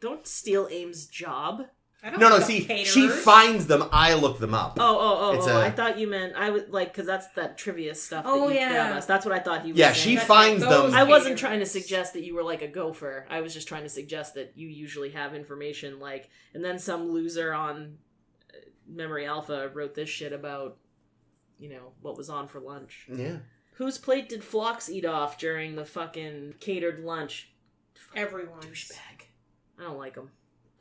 Don't steal Aim's job. No, see, she finds them, I look them up. I thought you meant, I would, like, because that's that trivia stuff that you grab us. That's what I thought he was saying. She finds them. I wasn't trying to suggest that you were, like, a gopher. I was just trying to suggest that you usually have information, like, and then some loser on Memory Alpha wrote this shit about, you know, what was on for lunch. Yeah. Whose plate did Phlox eat off during the fucking catered lunch? Everyone's. Douchebag. I don't like him.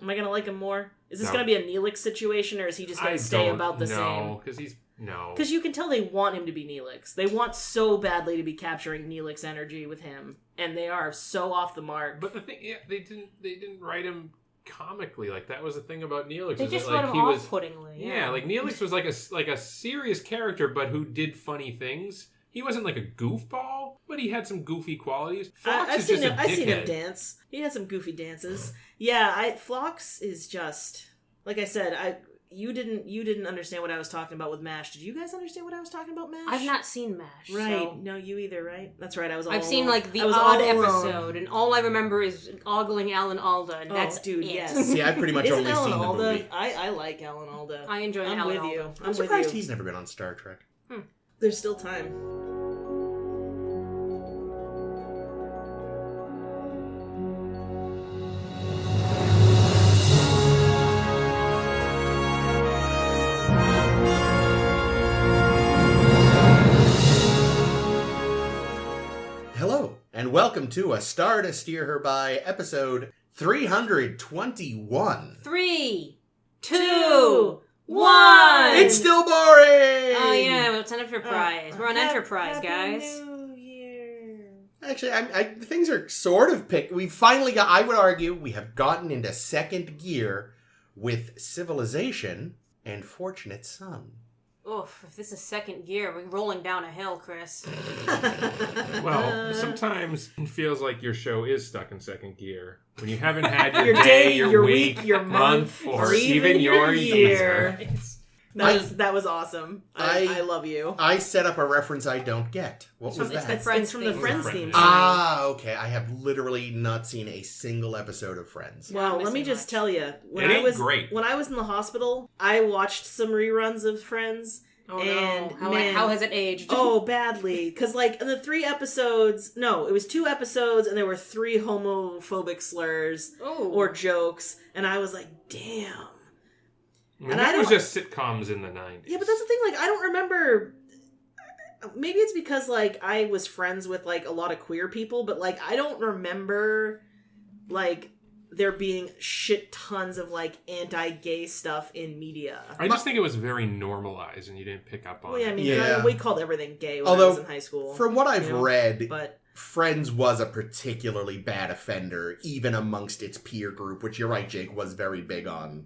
Am I going to like him more? Is this going to be a Neelix situation, or is he just going to stay about the same? No, because he's... No. Because you can tell they want him to be Neelix. They want so badly to be capturing Neelix energy with him, and they are so off the mark. But the thing, they didn't write him comically. Like, that was the thing about Neelix. They just wrote him off-puttingly. Yeah, like, Neelix was like a serious character, but who did funny things. He wasn't like a goofball, but he had some goofy qualities. I've seen him dance. He had some goofy dances. Yeah, Phlox is just, like I said, you didn't understand what I was talking about with MASH. Did you guys understand what I was talking about, MASH? I've not seen MASH. Right. So. No, you either, right? That's right, I've seen, like, the odd episode, and all I remember is ogling Alan Alda, and that's dude, it. yes. See, I've pretty much only Alan seen Alda? the movie. I like Alan Alda. I enjoy Alan with Alda. you. I'm surprised he's never been on Star Trek. There's still time. And welcome to A Star to Steer Her By, episode 321. 3, 2, 1! It's still boring! Oh yeah, well, it's an Enterprise. We're on Enterprise, guys. New Year. Actually, things are sort of picked. We finally got, I would argue, we have gotten into second gear with Civilization and Fortunate Son. Oof, if this is second gear, we're rolling down a hill, Chris. Well, sometimes it feels like your show is stuck in second gear. When you haven't had your, your day, your week, your month, or even your year. That was awesome. I love you. I set up a reference I don't get. What was that? It's from the Friends theme. Okay. I have literally not seen a single episode of Friends. Well, let me just tell you. It ain't great. When I was in the hospital, I watched some reruns of Friends. Oh, and no. How has it aged? Oh, badly. Because, like, in the 3 episodes... No, it was 2 episodes, and there were 3 homophobic slurs or jokes. And I was like, damn. That was just sitcoms in the 90s. Yeah, but that's the thing. Like, I don't remember... Maybe it's because, like, I was friends with, like, a lot of queer people, but, like, I don't remember, like, there being shit tons of, like, anti-gay stuff in media. I just think it was very normalized, and you didn't pick up on it. I mean, we called everything gay when I was in high school. From what I've read... But Friends was a particularly bad offender, even amongst its peer group, which you're right, Jake, was very big on.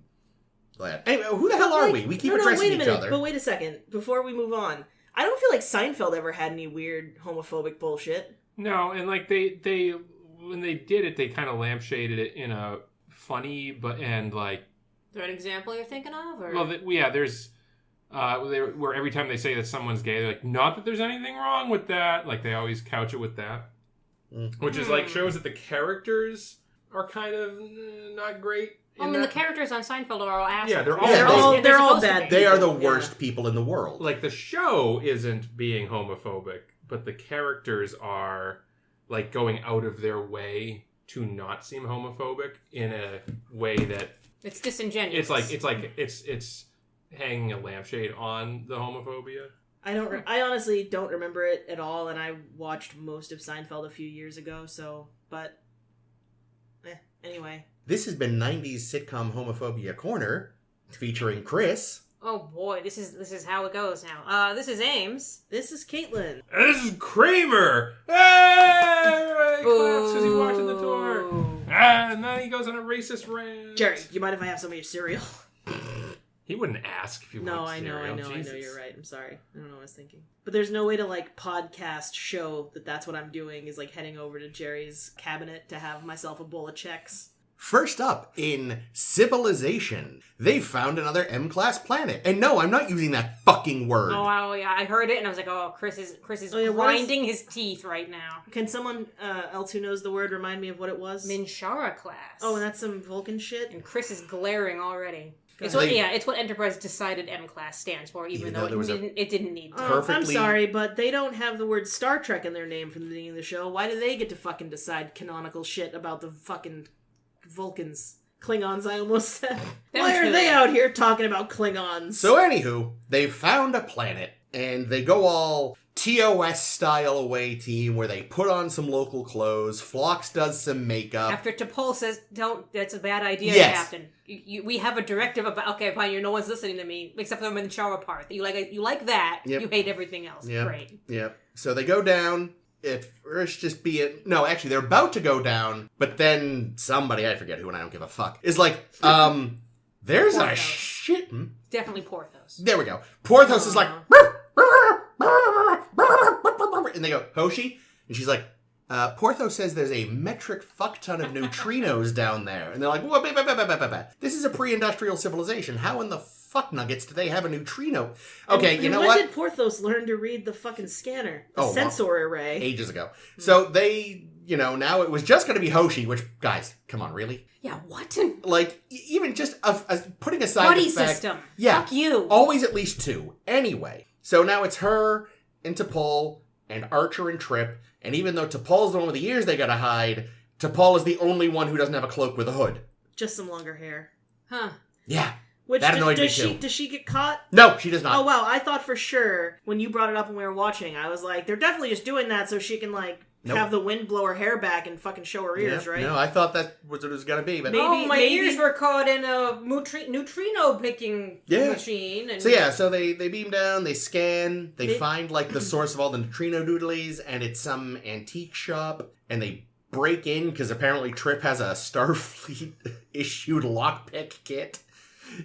Anyway, who the hell are we? We keep addressing each other. But wait a second. Before we move on, I don't feel like Seinfeld ever had any weird homophobic bullshit. No, and like they when they did it, they kind of lampshaded it in a funny and like. Is there an example you're thinking of? Or? Well, there's where every time they say that someone's gay, they're like, not that there's anything wrong with that. Like they always couch it with that, which is like shows that the characters are kind of not great. I mean, the characters on Seinfeld are all assholes. Yeah, they're all bad. They are the worst people in the world. Like, the show isn't being homophobic, but the characters are, like, going out of their way to not seem homophobic in a way that... It's disingenuous. It's hanging a lampshade on the homophobia. I honestly don't remember it at all, and I watched most of Seinfeld a few years ago, anyway. This has been 90s sitcom Homophobia Corner, featuring Chris. Oh boy, this is how it goes now. This is Ames. This is Caitlin. This is Kramer. Hey! Claps as he walks in the door. And then he goes on a racist rant. Jerry, do you mind if I have some of your cereal? He wouldn't ask if you wanted cereal. I know, you're right. I'm sorry. I don't know what I was thinking. But there's no way to, like, podcast show that that's what I'm doing, is, like, heading over to Jerry's cabinet to have myself a bowl of Chex First up, in Civilization, they found another M-class planet. And no, I'm not using that fucking word. Oh, yeah, I heard it and I was like, oh, Chris is grinding his teeth right now. Can someone else who knows the word remind me of what it was? Minshara class. Oh, and that's some Vulcan shit? And Chris is glaring already. It's So it's what Enterprise decided M-class stands for, even though it didn't need to. Perfectly- I'm sorry, but they don't have the word Star Trek in their name from the beginning of the show. Why do they get to fucking decide canonical shit about the fucking Vulcans? Klingons, I almost said. Why are they out here talking about Klingons? So anywho, they found a planet, and they go all TOS style away team where they put on some local clothes. Phlox does some makeup. After T'Pol says, "Don't, that's a bad idea, Yes. Captain. We have a directive about, okay, fine, no one's listening to me, except for the Minshara part. You like that, Yep. you hate everything else. Yep. Great. Yep. So they go down. At first, no, actually, they're about to go down, but then somebody, I forget who, and I don't give a fuck, is like, there's a Porthos. shit. Definitely Porthos. There we go. Porthos is like, and they go, Hoshi? And she's like, Porthos says there's a metric fuck ton of neutrinos down there. And they're like, whoa, this is a pre-industrial civilization. How in the fuck nuggets do they have a neutrino? Okay, and you know when what? did Porthos learn to read the fucking scanner? The sensor array? Ages ago. So they, now it was just going to be Hoshi, which, guys, come on, really? Yeah, what? Like, even just putting aside Buddy the fact... system. Yeah. Fuck you. Always at least two. Anyway. So now it's her and T'Pol and Archer and Trip. And even though T'Pol's the one with the ears they gotta hide, T'Pol is the only one who doesn't have a cloak with a hood. Just some longer hair. Huh. Yeah. Which That annoyed me does too. Does she get caught? No, she does not. Oh wow, I thought for sure when you brought it up when we were watching, I was like, they're definitely just doing that so she can Nope. have the wind blow her hair back and fucking show her ears, right? No, I thought that was what it was gonna be, but... Maybe- My ears were caught in a neutrino picking Yeah. machine. And So they beam down, they scan, they find like the source of all the neutrino doodlies, and it's some antique shop, and they break in because apparently Trip has a Starfleet issued lockpick kit.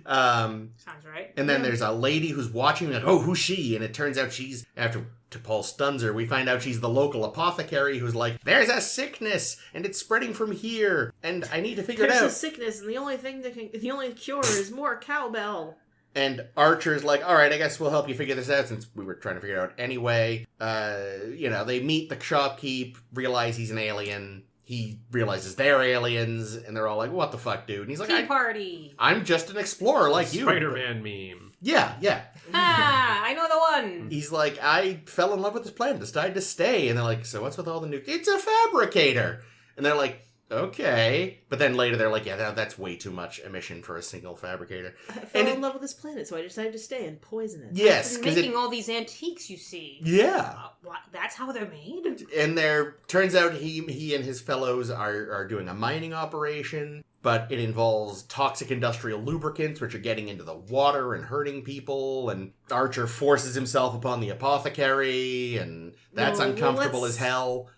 Sounds right. And then there's a lady who's watching, like, oh, who's she? And it turns out she's, after T'Pol stuns her, we find out she's the local apothecary who's like, there's a sickness, and it's spreading from here, and I need to figure There's it a out. sickness, and the only cure is more cowbell. And Archer's like, all right, I guess we'll help you figure this out since we were trying to figure it out anyway. They meet the shopkeep, realize he's an alien. He realizes they're aliens, and they're all like, what the fuck, dude? And he's like, Tea party. I'm just an explorer like you. Spider-Man meme. Yeah. I know the one. He's like, I fell in love with this planet, decided to stay. And they're like, so what's with all the new... It's a fabricator. And they're like, okay. But then later they're like, yeah, that's way too much emission for a single fabricator. I fell in love with this planet, so I decided to stay and poison it. Yes. He's making all these antiques, you see. Yeah. That's how they're made? And turns out he and his fellows are doing a mining operation, but it involves toxic industrial lubricants, which are getting into the water and hurting people, and Archer forces himself upon the apothecary, and that's uncomfortable as hell.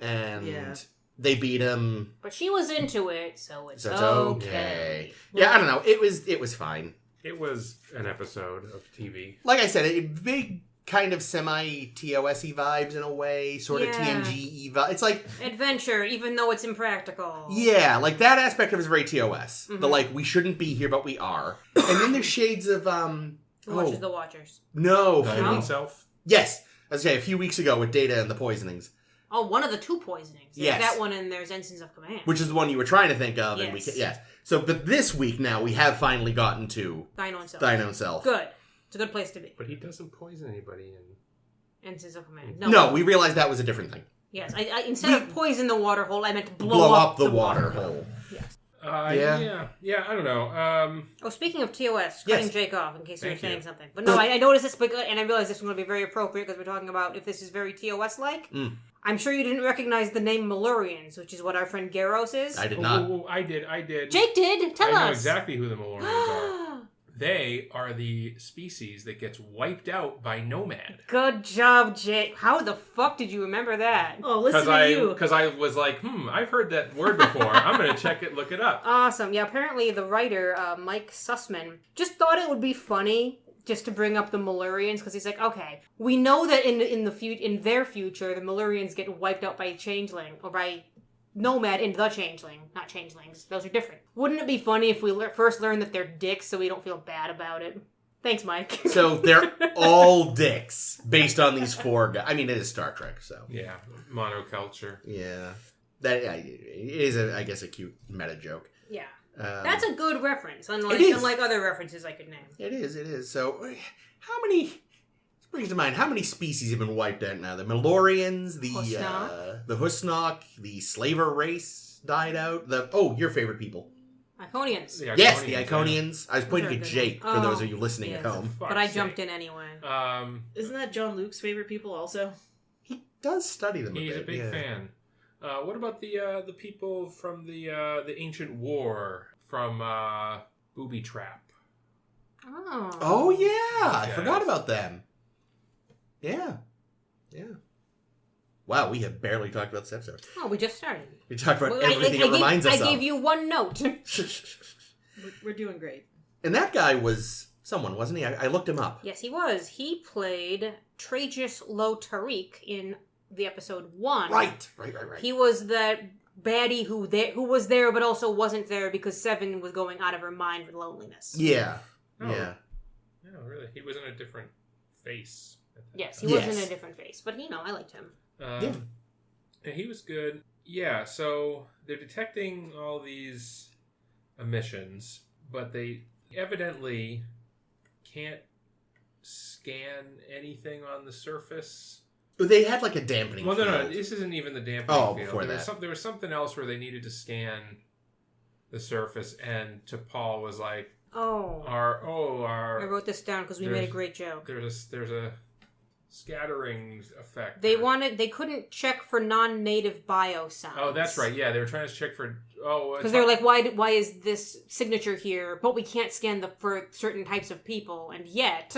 And they beat him. But she was into it, so it's So it's okay. Yeah, I don't know. It was fine. It was an episode of TV. Like I said, big kind of semi-TOS-y vibes in a way, sort of Yeah. TNG-y vibes. It's like... Adventure, even though it's impractical. Yeah, like that aspect of it is very TOS. Mhm. The like, we shouldn't be here, but we are. And then there's shades of, Who watches the Watchers? No. By himself. Yes. As I say, a few weeks ago with Data and the Poisonings. Oh, one of the two poisonings. There's Yes. that one and there's Ensigns of Command. Which is the one you were trying to think of. And Yes. yes. So, but this week now, we have finally gotten to Thine Own Self. Thine Own Self. Good. It's a good place to be. But he doesn't poison anybody. Ensigns of Command. No, we realized that was a different thing. Yes, I instead of poison the water hole, I meant to Blow up the water hole. Yes. Yeah, I don't know. Oh, speaking of TOS, Yes. cutting Jake off in case you were Thank you. saying something. But no, I noticed this, and I realized this was going to be very appropriate because we're talking about if this is very TOS-like. Mm. I'm sure you didn't recognize the name Malurians, which is what our friend Garros is. I did not. Oh, I did. Jake did. Tell I know us. exactly who the Malorians are. They are the species that gets wiped out by Nomad. Good job, Jake. How the fuck did you remember that? Oh, listen to you. Because I was like, I've heard that word before. I'm going to look it up. Awesome. Yeah, apparently the writer, Mike Sussman, just thought it would be funny just to bring up the Malurians, because he's like, okay, we know that in their future, the Malurians get wiped out by a changeling, or by nomad into the changeling. Not changelings. Those are different. Wouldn't it be funny if we first learn that they're dicks so we don't feel bad about it? Thanks, Mike. So they're all dicks based on these 4 guys. I mean, it is Star Trek, so. Yeah, monoculture. Yeah. It is, I guess, a cute meta joke. Yeah. That's a good reference, unlike other references I could name. It is. So, how many... This brings to mind, how many species have been wiped out now? The Malorians, the Husnock, the Slaver race died out. Your favorite people. Iconians. The Iconians. I was pointing at Jake, for those of you listening at home. But I jumped in anyway. Isn't that John Luke's favorite people also? He does study them He's a bit. a big fan. What about the people from the ancient war from Booby Trap? Oh yeah, I forgot about them. Yeah. Wow, we have barely talked about this episode. Oh, we just started. We talked about everything it reminds us of. I gave you one note. We're doing great. And that guy was someone, wasn't he? I looked him up. Yes, he was. He played Tragus Lo Tariq in the episode 1. Right. He was that baddie who was there but also wasn't there because Seven was going out of her mind with loneliness. Yeah. Oh. Yeah. No, really. He was in a different face. Yes, he was in a different face. But, I liked him. And he was good. Yeah, so they're detecting all these emissions, but they evidently can't scan anything on the surface. They had like a dampening field. No, this isn't even the dampening field. Before that. There was something else where they needed to scan the surface, and T'Pol was like, I wrote this down because we made a great joke. There's a scattering effect. They couldn't check for non-native biosigns. Oh, that's right. Yeah, they were trying to check for because they were like, why is this signature here? But we can't scan for certain types of people, and yet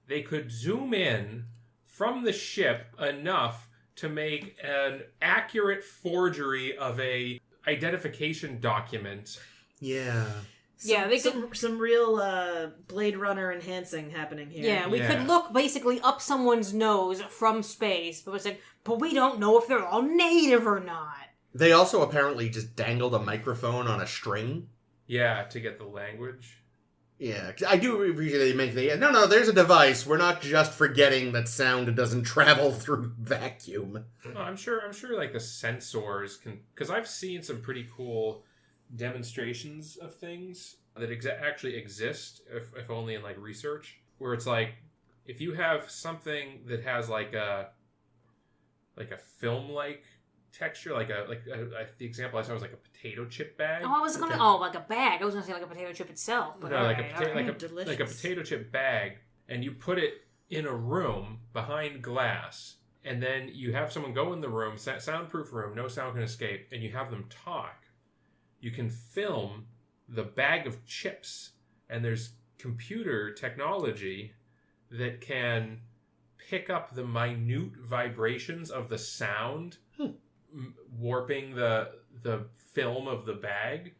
they could zoom in from the ship enough to make an accurate forgery of a identification document. Yeah. Some real Blade Runner enhancing happening here. Yeah, we could look basically up someone's nose from space, but we don't know if they're all native or not. They also apparently just dangled a microphone on a string. Yeah, to get the language. Yeah, I do appreciate they make no, there's a device. We're not just forgetting that sound doesn't travel through vacuum. Oh, I'm sure like the sensors can, because I've seen some pretty cool demonstrations of things that actually exist, if only in like research, where it's like if you have something that has like a film-like texture, the example I saw was like a potato chip bag. Oh, I was gonna like a bag. I was gonna say like a potato chip itself. But no, like a potato chip bag, and you put it in a room behind glass, and then you have someone go in the room, soundproof room, no sound can escape, and you have them talk. You can film the bag of chips, and there's computer technology that can pick up the minute vibrations of the sound, warping the film of the bag,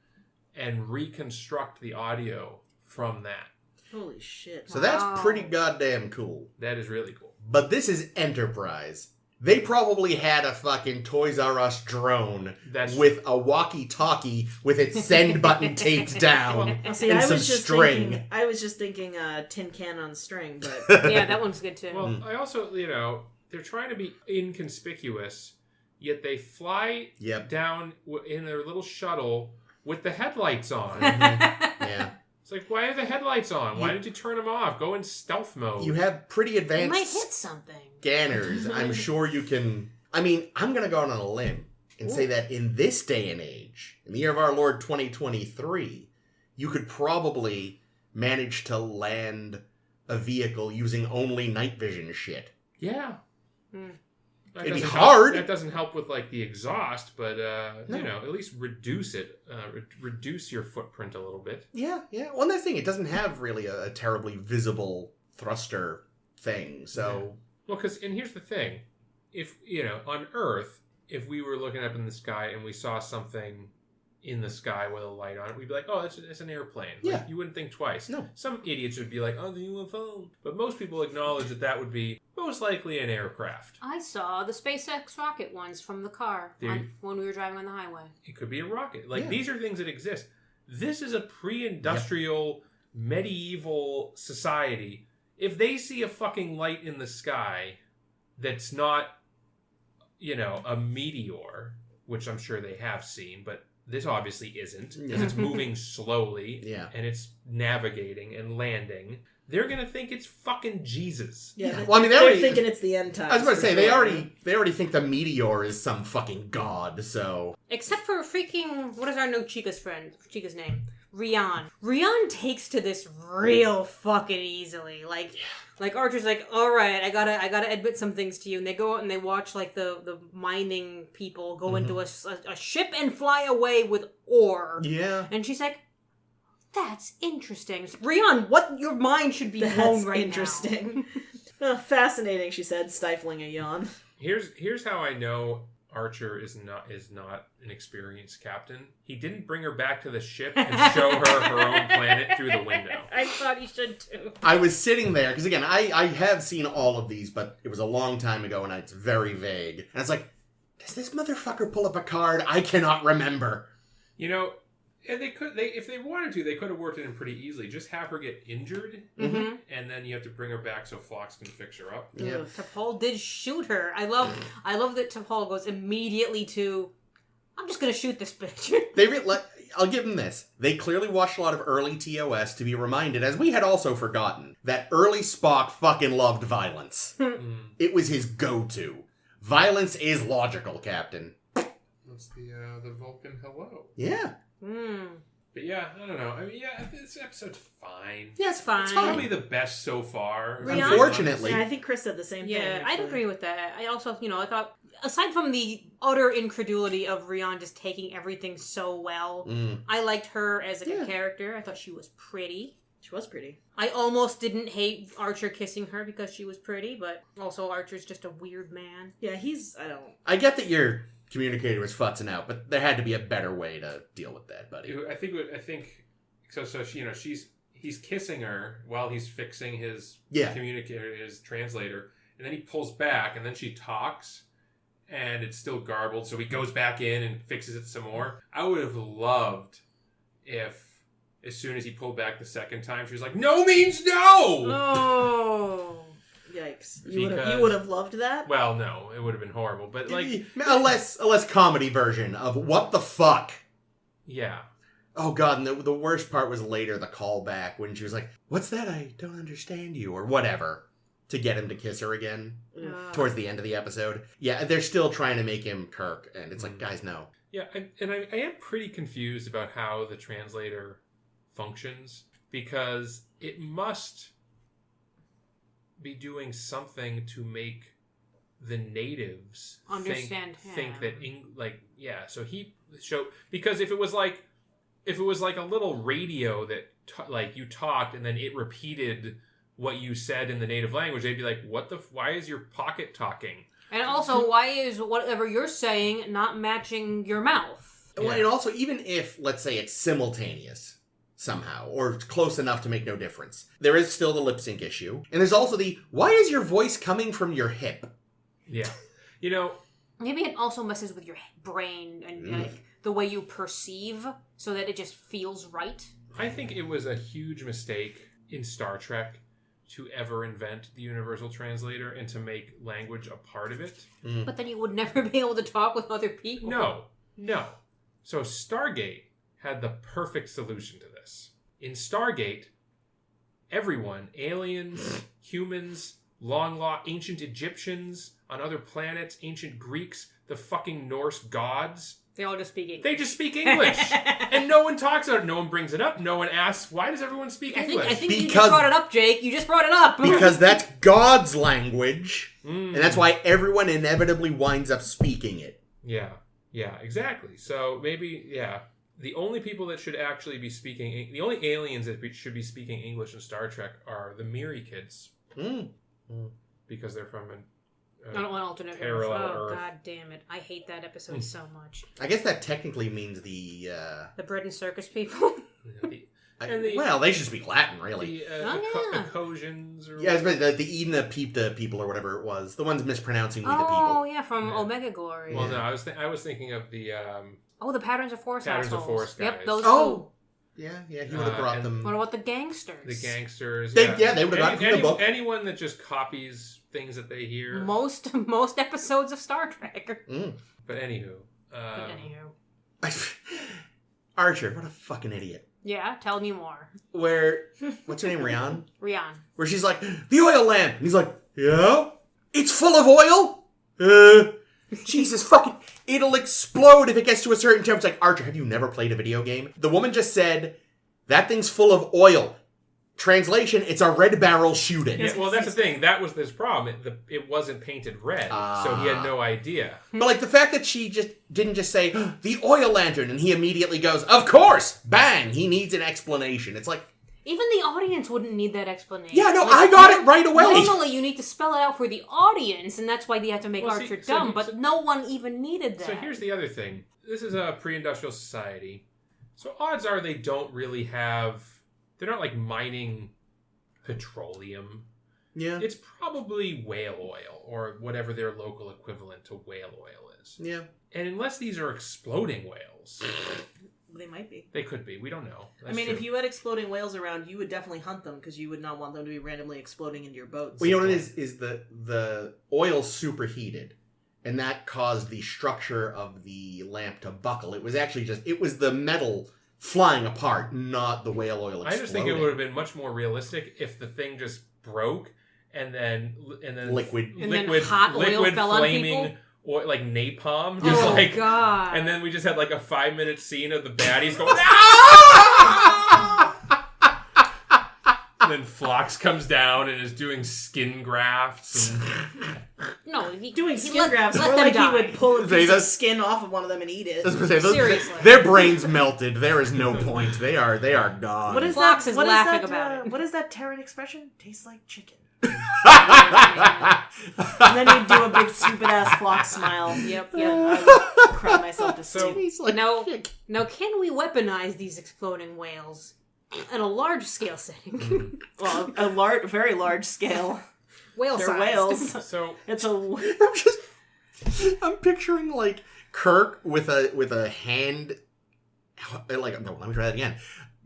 and reconstruct the audio from that. Holy shit. So that's pretty goddamn cool. That is really cool. But this is Enterprise. They probably had a fucking Toys R Us drone with a walkie-talkie with its send button taped down and some string. I was just thinking tin can on string, but... Yeah, that one's good too. Well, I also, they're trying to be inconspicuous, yet they fly down in their little shuttle with the headlights on. Yeah. It's like, why are the headlights on? Why did you turn them off? Go in stealth mode. You have pretty advanced... You might hit something. Scanners. I'm sure you can... I mean, I'm going to go out on a limb and say that in this day and age, in the year of our Lord 2023, you could probably manage to land a vehicle using only night vision shit. Yeah. It'd be hard. That doesn't help with like the exhaust, but at least reduce it. Reduce your footprint a little bit. Yeah. Well, that's the thing. It doesn't have really a terribly visible thruster thing. So, and here's the thing: if on Earth, if we were looking up in the sky and we saw something in the sky with a light on it, we'd be like, "Oh, it's an airplane." Yeah. Like, you wouldn't think twice. No. Some idiots would be like, "Oh, the UFO," but most people acknowledge that would be, Most likely an aircraft. I saw the SpaceX rocket ones from the car when we were driving on the highway. It could be a rocket. These are things that exist. This is a pre-industrial, medieval society. If they see a fucking light in the sky that's not, a meteor, which I'm sure they have seen, but this obviously isn't, because it's moving slowly, and it's navigating and landing. They're gonna think it's fucking Jesus. Yeah. Well, I mean, they're thinking it's the end times. I was about to say they already think the meteor is some fucking god. So except for freaking what is our no Chica's Chica's name? Rian. Rian takes to this real fucking easily. Like Archer's like, all right, I gotta admit some things to you, and they go out and they watch like the mining people go into a ship and fly away with ore. Yeah. And she's like, that's interesting. Rian, what your mind should be blown right interesting. Now. Fascinating, she said, stifling a yawn. Here's how I know Archer is not an experienced captain. He didn't bring her back to the ship and show her own planet through the window. I thought he should too. I was sitting there, because again, I have seen all of these, but it was a long time ago and it's very vague. And it's like, does this motherfucker pull up a card? I cannot remember. And if they wanted to, they could have worked it in pretty easily. Just have her get injured, and then you have to bring her back so Phlox can fix her up. Yeah. T'Pol did shoot her. I love that T'Pol goes immediately to, I'm just gonna shoot this bitch. I'll give them this. They clearly watched a lot of early TOS to be reminded, as we had also forgotten, that early Spock fucking loved violence. It was his go-to. Violence is logical, Captain. That's the Vulcan hello. Yeah. But yeah, I don't know. I mean, yeah, this episode's fine. Yeah, it's fine. It's probably the best so far. Unfortunately. Yeah, I think Chris said the same thing. Yeah, I'd agree with that. I also, I thought, aside from the utter incredulity of Rian just taking everything so well, I liked her as a character. I thought she was pretty. She was pretty. I almost didn't hate Archer kissing her because she was pretty, but also Archer's just a weird man. Yeah, I get that your communicator was futzing out, but there had to be a better way to deal with that, buddy. I think so he's kissing her while he's fixing his communicator, his translator, and then he pulls back, and then she talks, and it's still garbled, so he goes back in and fixes it some more. I would have loved if, as soon as he pulled back the second time, she was like, "No means no!" Oh. Yikes. You would have loved that? Well, no, it would have been horrible, but a less comedy version of what the fuck. Yeah. Oh god, and the worst part was later, the callback, when she was like, "What's that? I don't understand you," or whatever, to get him to kiss her again towards the end of the episode. Yeah, they're still trying to make him Kirk, and it's like, guys, no. Yeah, and I am pretty confused about how the translator functions, because it must be doing something to make the natives understand think that because if it was like a little radio that you talked and then it repeated what you said in the native language, they'd be like, why is your pocket talking? And also, why is whatever you're saying not matching your mouth? Well, and also, even if, let's say, it's simultaneous somehow, or close enough to make no difference, there is still the lip sync issue. And there's also why is your voice coming from your hip? Yeah. Maybe it also messes with your brain and the way you perceive, so that it just feels right. I think it was a huge mistake in Star Trek to ever invent the universal translator and to make language a part of it. But then you would never be able to talk with other people. No. So Stargate had the perfect solution to this. In Stargate, everyone, aliens, humans, ancient Egyptians on other planets, ancient Greeks, the fucking Norse gods, they all just speak English. They just speak English. And no one talks about it. No one brings it up. No one asks, why does everyone speak English? I think you just brought it up, Jake. You just brought it up. Because that's God's language. And that's why everyone inevitably winds up speaking it. Yeah, exactly. So maybe, the only people that should actually be speaking, the only aliens that should be speaking English in Star Trek are the Miri kids. Because they're from an alternate parallel Earth. God damn it. I hate that episode so much. I guess that technically means the bread and circus people. Well, they should speak Latin, really. yeah. Ecosians or the Edna people or whatever it was. The ones mispronouncing We the People. Oh, yeah, from Omega Glory. Well, no, I was thinking of the... the Patterns of Force Patterns assholes. of Force guys. Yep, those two. Yeah, he would have brought them... What about the gangsters? The gangsters. They would have gotten the book. Anyone that just copies things that they hear. Most episodes of Star Trek. But anywho. Archer, what a fucking idiot. Yeah, tell me more. What's her name, Rian? Rian. Where she's like, the oil lamp! And he's like, yeah? It's full of oil? Jesus fucking... It'll explode if it gets to a certain temperature. It's like, Archer, have you never played a video game? The woman just said, that thing's full of oil. Translation, it's a red barrel shooting. Yeah, well, that's the thing. That was this problem. It wasn't painted red, so he had no idea. But like the fact that she didn't just say, the oil lantern, and he immediately goes, of course! Bang! He needs an explanation. It's like... Even the audience wouldn't need that explanation. Yeah, no, I got it right away! Normally you need to spell it out for the audience, and that's why they have to make Archer dumb, but no one even needed that. So here's the other thing. This is a pre-industrial society, so odds are they don't really have... They're not like mining petroleum. Yeah. It's probably whale oil or whatever their local equivalent to whale oil is. Yeah. And unless these are exploding whales... They might be. They could be. We don't know. That's true. true. If you had exploding whales around, you would definitely hunt them because you would not want them to be randomly exploding into your boats. Well, you know what it is the oil superheated, and that caused the structure of the lamp to buckle. It was actually it was the metal flying apart, not the whale oil exploding. I just think it would have been much more realistic if the thing just broke and then liquid hot oil fell flaming on people. Or like napalm, just God! And then we just had like a 5-minute scene of the baddies going, and then Phlox comes down and is doing skin grafts. And... No, doing skin grafts. More like he would pull a piece of skin off of one of them and eat it. Seriously, their brains melted. There is no point. They are gone. What is Phlox that? is laughing about it. What is that Terran expression? Tastes like chicken. And then he'd do a big stupid ass Phlox smile. Yep. I would cry myself to sleep. Like now, can we weaponize these exploding whales at a large scale setting? Well, very large scale. They're whales. So it's I'm picturing like Kirk with a hand. Like no, let me try that again.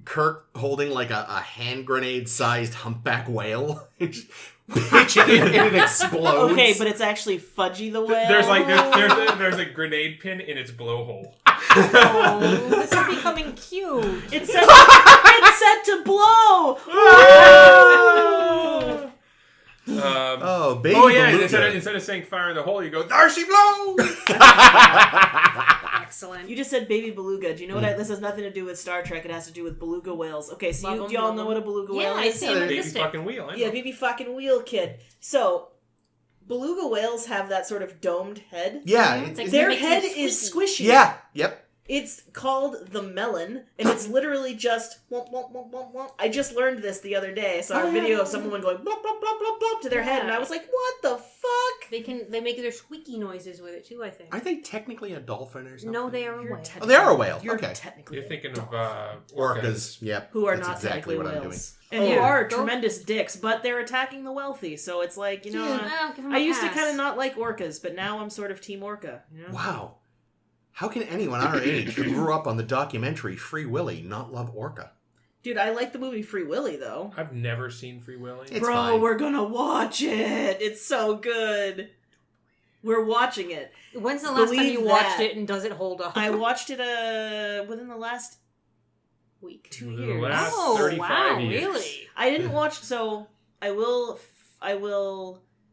Kirk holding like a hand grenade sized humpback whale, pitching it and it explodes. Okay, but it's actually Fudgy the whale. There's a grenade pin in its blowhole. Oh, this is becoming cute. It's set to blow. Baby. Oh yeah! Instead of saying fire in the hole, you go Darcy blow. Excellent. You just said baby beluga. Do you know what? This has nothing to do with Star Trek. It has to do with beluga whales. Okay, so do y'all know what a beluga whale is? Yeah, I see. Baby fucking wheel. I know. Yeah, baby fucking wheel kid. So, beluga whales have that sort of domed head. Yeah, their head is squishy. Yeah. Yep. It's called the melon, and it's literally just womp, womp, womp, womp, womp. I just learned this the other day. I saw a video of someone going blop, blop, blop, blop, blop to their head, and I was like, what the fuck? They make their squeaky noises with it, too, I think. Are they technically a dolphin or something? No, they are a whale. Oh, they are a whale. You're okay. technically You're thinking of orcas. Yep. Who are That's not exactly technically what whales. I'm doing. And who are tremendous dicks, but they're attacking the wealthy, so it's like, I used to kind of not like orcas, but now I'm sort of team orca. You know? Wow. How can anyone our age who grew up on the documentary Free Willy not love orca? Dude, I like the movie Free Willy, though. I've never seen Free Willy. It's Bro, fine. we're gonna watch it. It's so good. We're watching it. When's the last time you watched it, and does it hold up? I watched it within the last week. 2 Within years. the last 35 wow, years. really? I didn't watch, so I will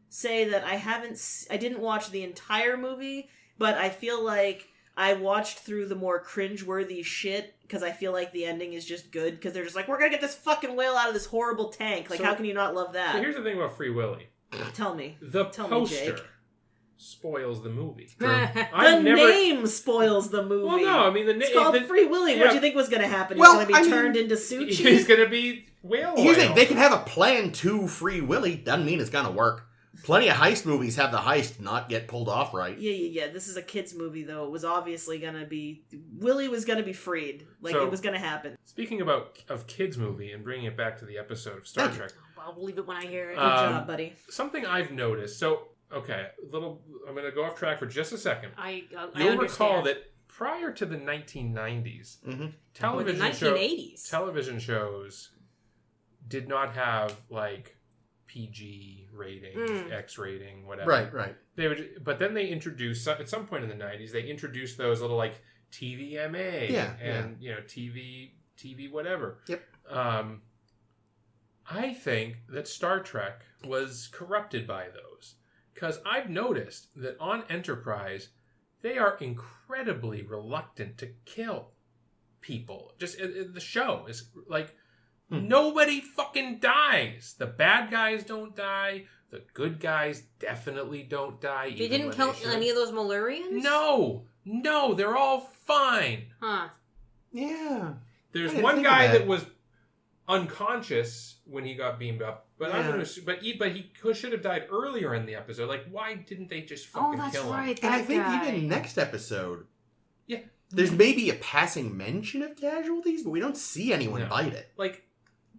say that I didn't watch the entire movie, but I feel like I watched through the more cringe-worthy shit because I feel like the ending is just good because they're just like, we're gonna get this fucking whale out of this horrible tank. Like, how can you not love that? So here's the thing about Free Willy. Tell me. Tell poster me, spoils the movie. The name spoils the movie. Well, no, I mean it's called Free Willy. Yeah. What do you think was going to happen? He's Well, going to be turned into sushi. He's going to be whale Here's the oil. thing, they can have a plan to Free Willy. Doesn't mean it's gonna work. Plenty of heist movies have the heist not get pulled off right. Yeah. This is a kid's movie, though. It was obviously gonna be... Willie was gonna be freed. Like, So, it was gonna happen. Speaking of kids movie and bringing it back to the episode of Star Trek. I'll believe it when I hear it. Good job, buddy. Something I've noticed. So, okay, I'm going to go off track for just a second. I You'll understand. recall that prior to the 1990s, television Or the 1980s. television shows did not have like PG rating, X rating, whatever. Right. They would, but then they introduced at some point in the 90s. They introduced those little like TVMA and TV whatever. Yep. I think that Star Trek was corrupted by those because I've noticed that on Enterprise they are incredibly reluctant to kill people. Just the show is like. Nobody fucking dies. The bad guys don't die. The good guys definitely don't die. They didn't kill any of those Malurians? No, they're all fine. Huh. Yeah. There's one guy that was unconscious when he got beamed up, but I'm gonna. But he should have died earlier in the episode. Like, why didn't they just fucking kill him? Right. And I think guy. even next episode, Yeah, there's maybe a passing mention of casualties, but we don't see anyone bite it. Like,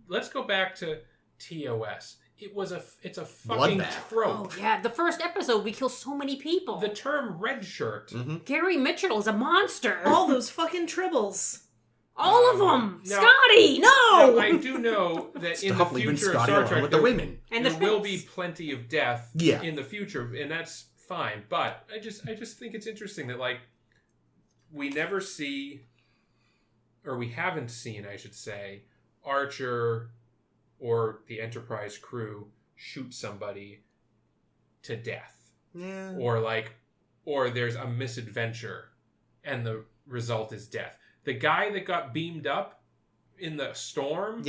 let's go back to TOS. It's a fucking Bloodbath. trope. Oh, yeah. The first episode, we kill so many people. The term red shirt. Gary Mitchell is a monster. All those fucking tribbles. All of them. Now- Scotty, no! Now, I do know that in the Stop leaving future of Scotty Star alone Trek, with the women. And there the will Finns. be plenty of death Yeah. in the future, and that's fine. But I just think it's interesting that like we never see, or we haven't seen, I should say, Archer or the Enterprise crew shoot somebody to death, Yeah. or there's a misadventure, and the result is death. The guy that got beamed up in the storm,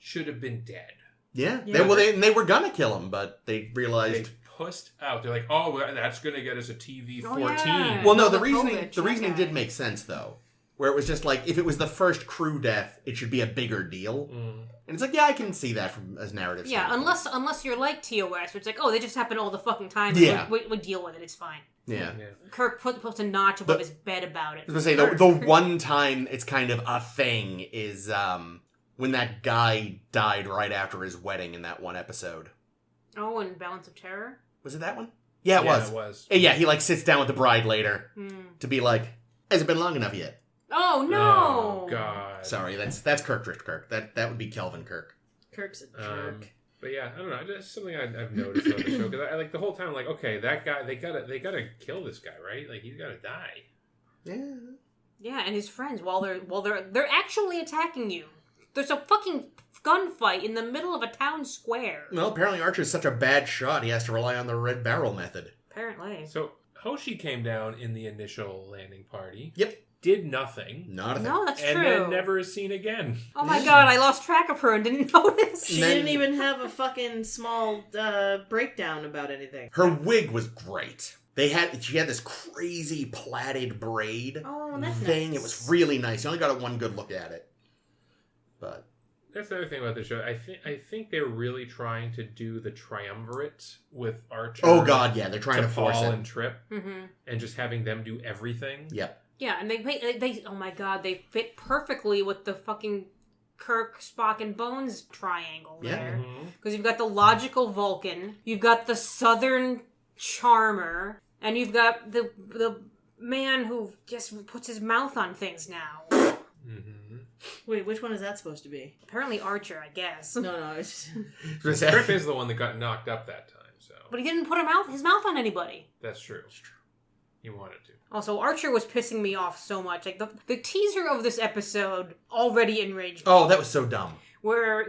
should have been dead. Yeah. They were gonna kill him, but they They realized. pussed out. They're like, "Oh, well, that's gonna get us a TV 14." yeah. Well, no, the Novakovic, reasoning that did guy. make sense though, where it was just like if it was the first crew death, it should be a bigger deal. And it's like, yeah, I can see that from as narrative. Yeah, standpoint. unless you're like TOS, where it's like, oh, they just happen all the fucking time. Yeah. We deal with it. It's fine. Yeah. Kirk puts a notch above his bed about it. I was gonna say the one time it's kind of a thing is when that guy died right after his wedding in that one episode. Oh, and Balance of Terror? Was it that one? Yeah, it was. It was. Yeah, he like sits down with the bride later Hmm. to be like, has it been long enough yet? Oh, no! Oh, God. Sorry, that's Kirk Drift Kirk. That would be Kelvin Kirk. Kirk's a jerk. But yeah, I don't know. That's something I've noticed about the show because I like the whole time. Like, okay, that guy, they gotta kill this guy, right? Like, he's gotta die. Yeah. Yeah, and his friends, while they're actually attacking you. There's a fucking gunfight in the middle of a town square. Well, apparently Archer's such a bad shot, he has to rely on the red barrel method. Apparently. So Hoshi came down in the initial landing party. Yep. Did nothing. Not a thing. No, that's And true. then never is seen again. Oh my god, I lost track of her and didn't notice. She didn't even have a fucking small breakdown about anything. Her wig was great. She had this crazy plaited braid Oh, that's thing. nice. It was really nice. You only got one good look at it. But That's the other thing about the show. I think they're really trying to do the triumvirate with Archer. oh god, yeah, they're trying to force Paul it. and Trip, Mm-hmm. and just having them do everything. Yep. Yeah, and they oh my god, they fit perfectly with the fucking Kirk, Spock, and Bones triangle Yeah. there. Mhm. Because you've got the logical Vulcan, you've got the Southern charmer, and you've got the man who just puts his mouth on things now. Mm-hmm. Wait, which one is that supposed to be? Apparently Archer, I guess. No, it's Trip is the one that got knocked up that time, so But he didn't put his mouth on anybody. that's true. He wanted to. Also, Archer was pissing me off so much. Like, the teaser of this episode already enraged me. Oh, that was so dumb. Where,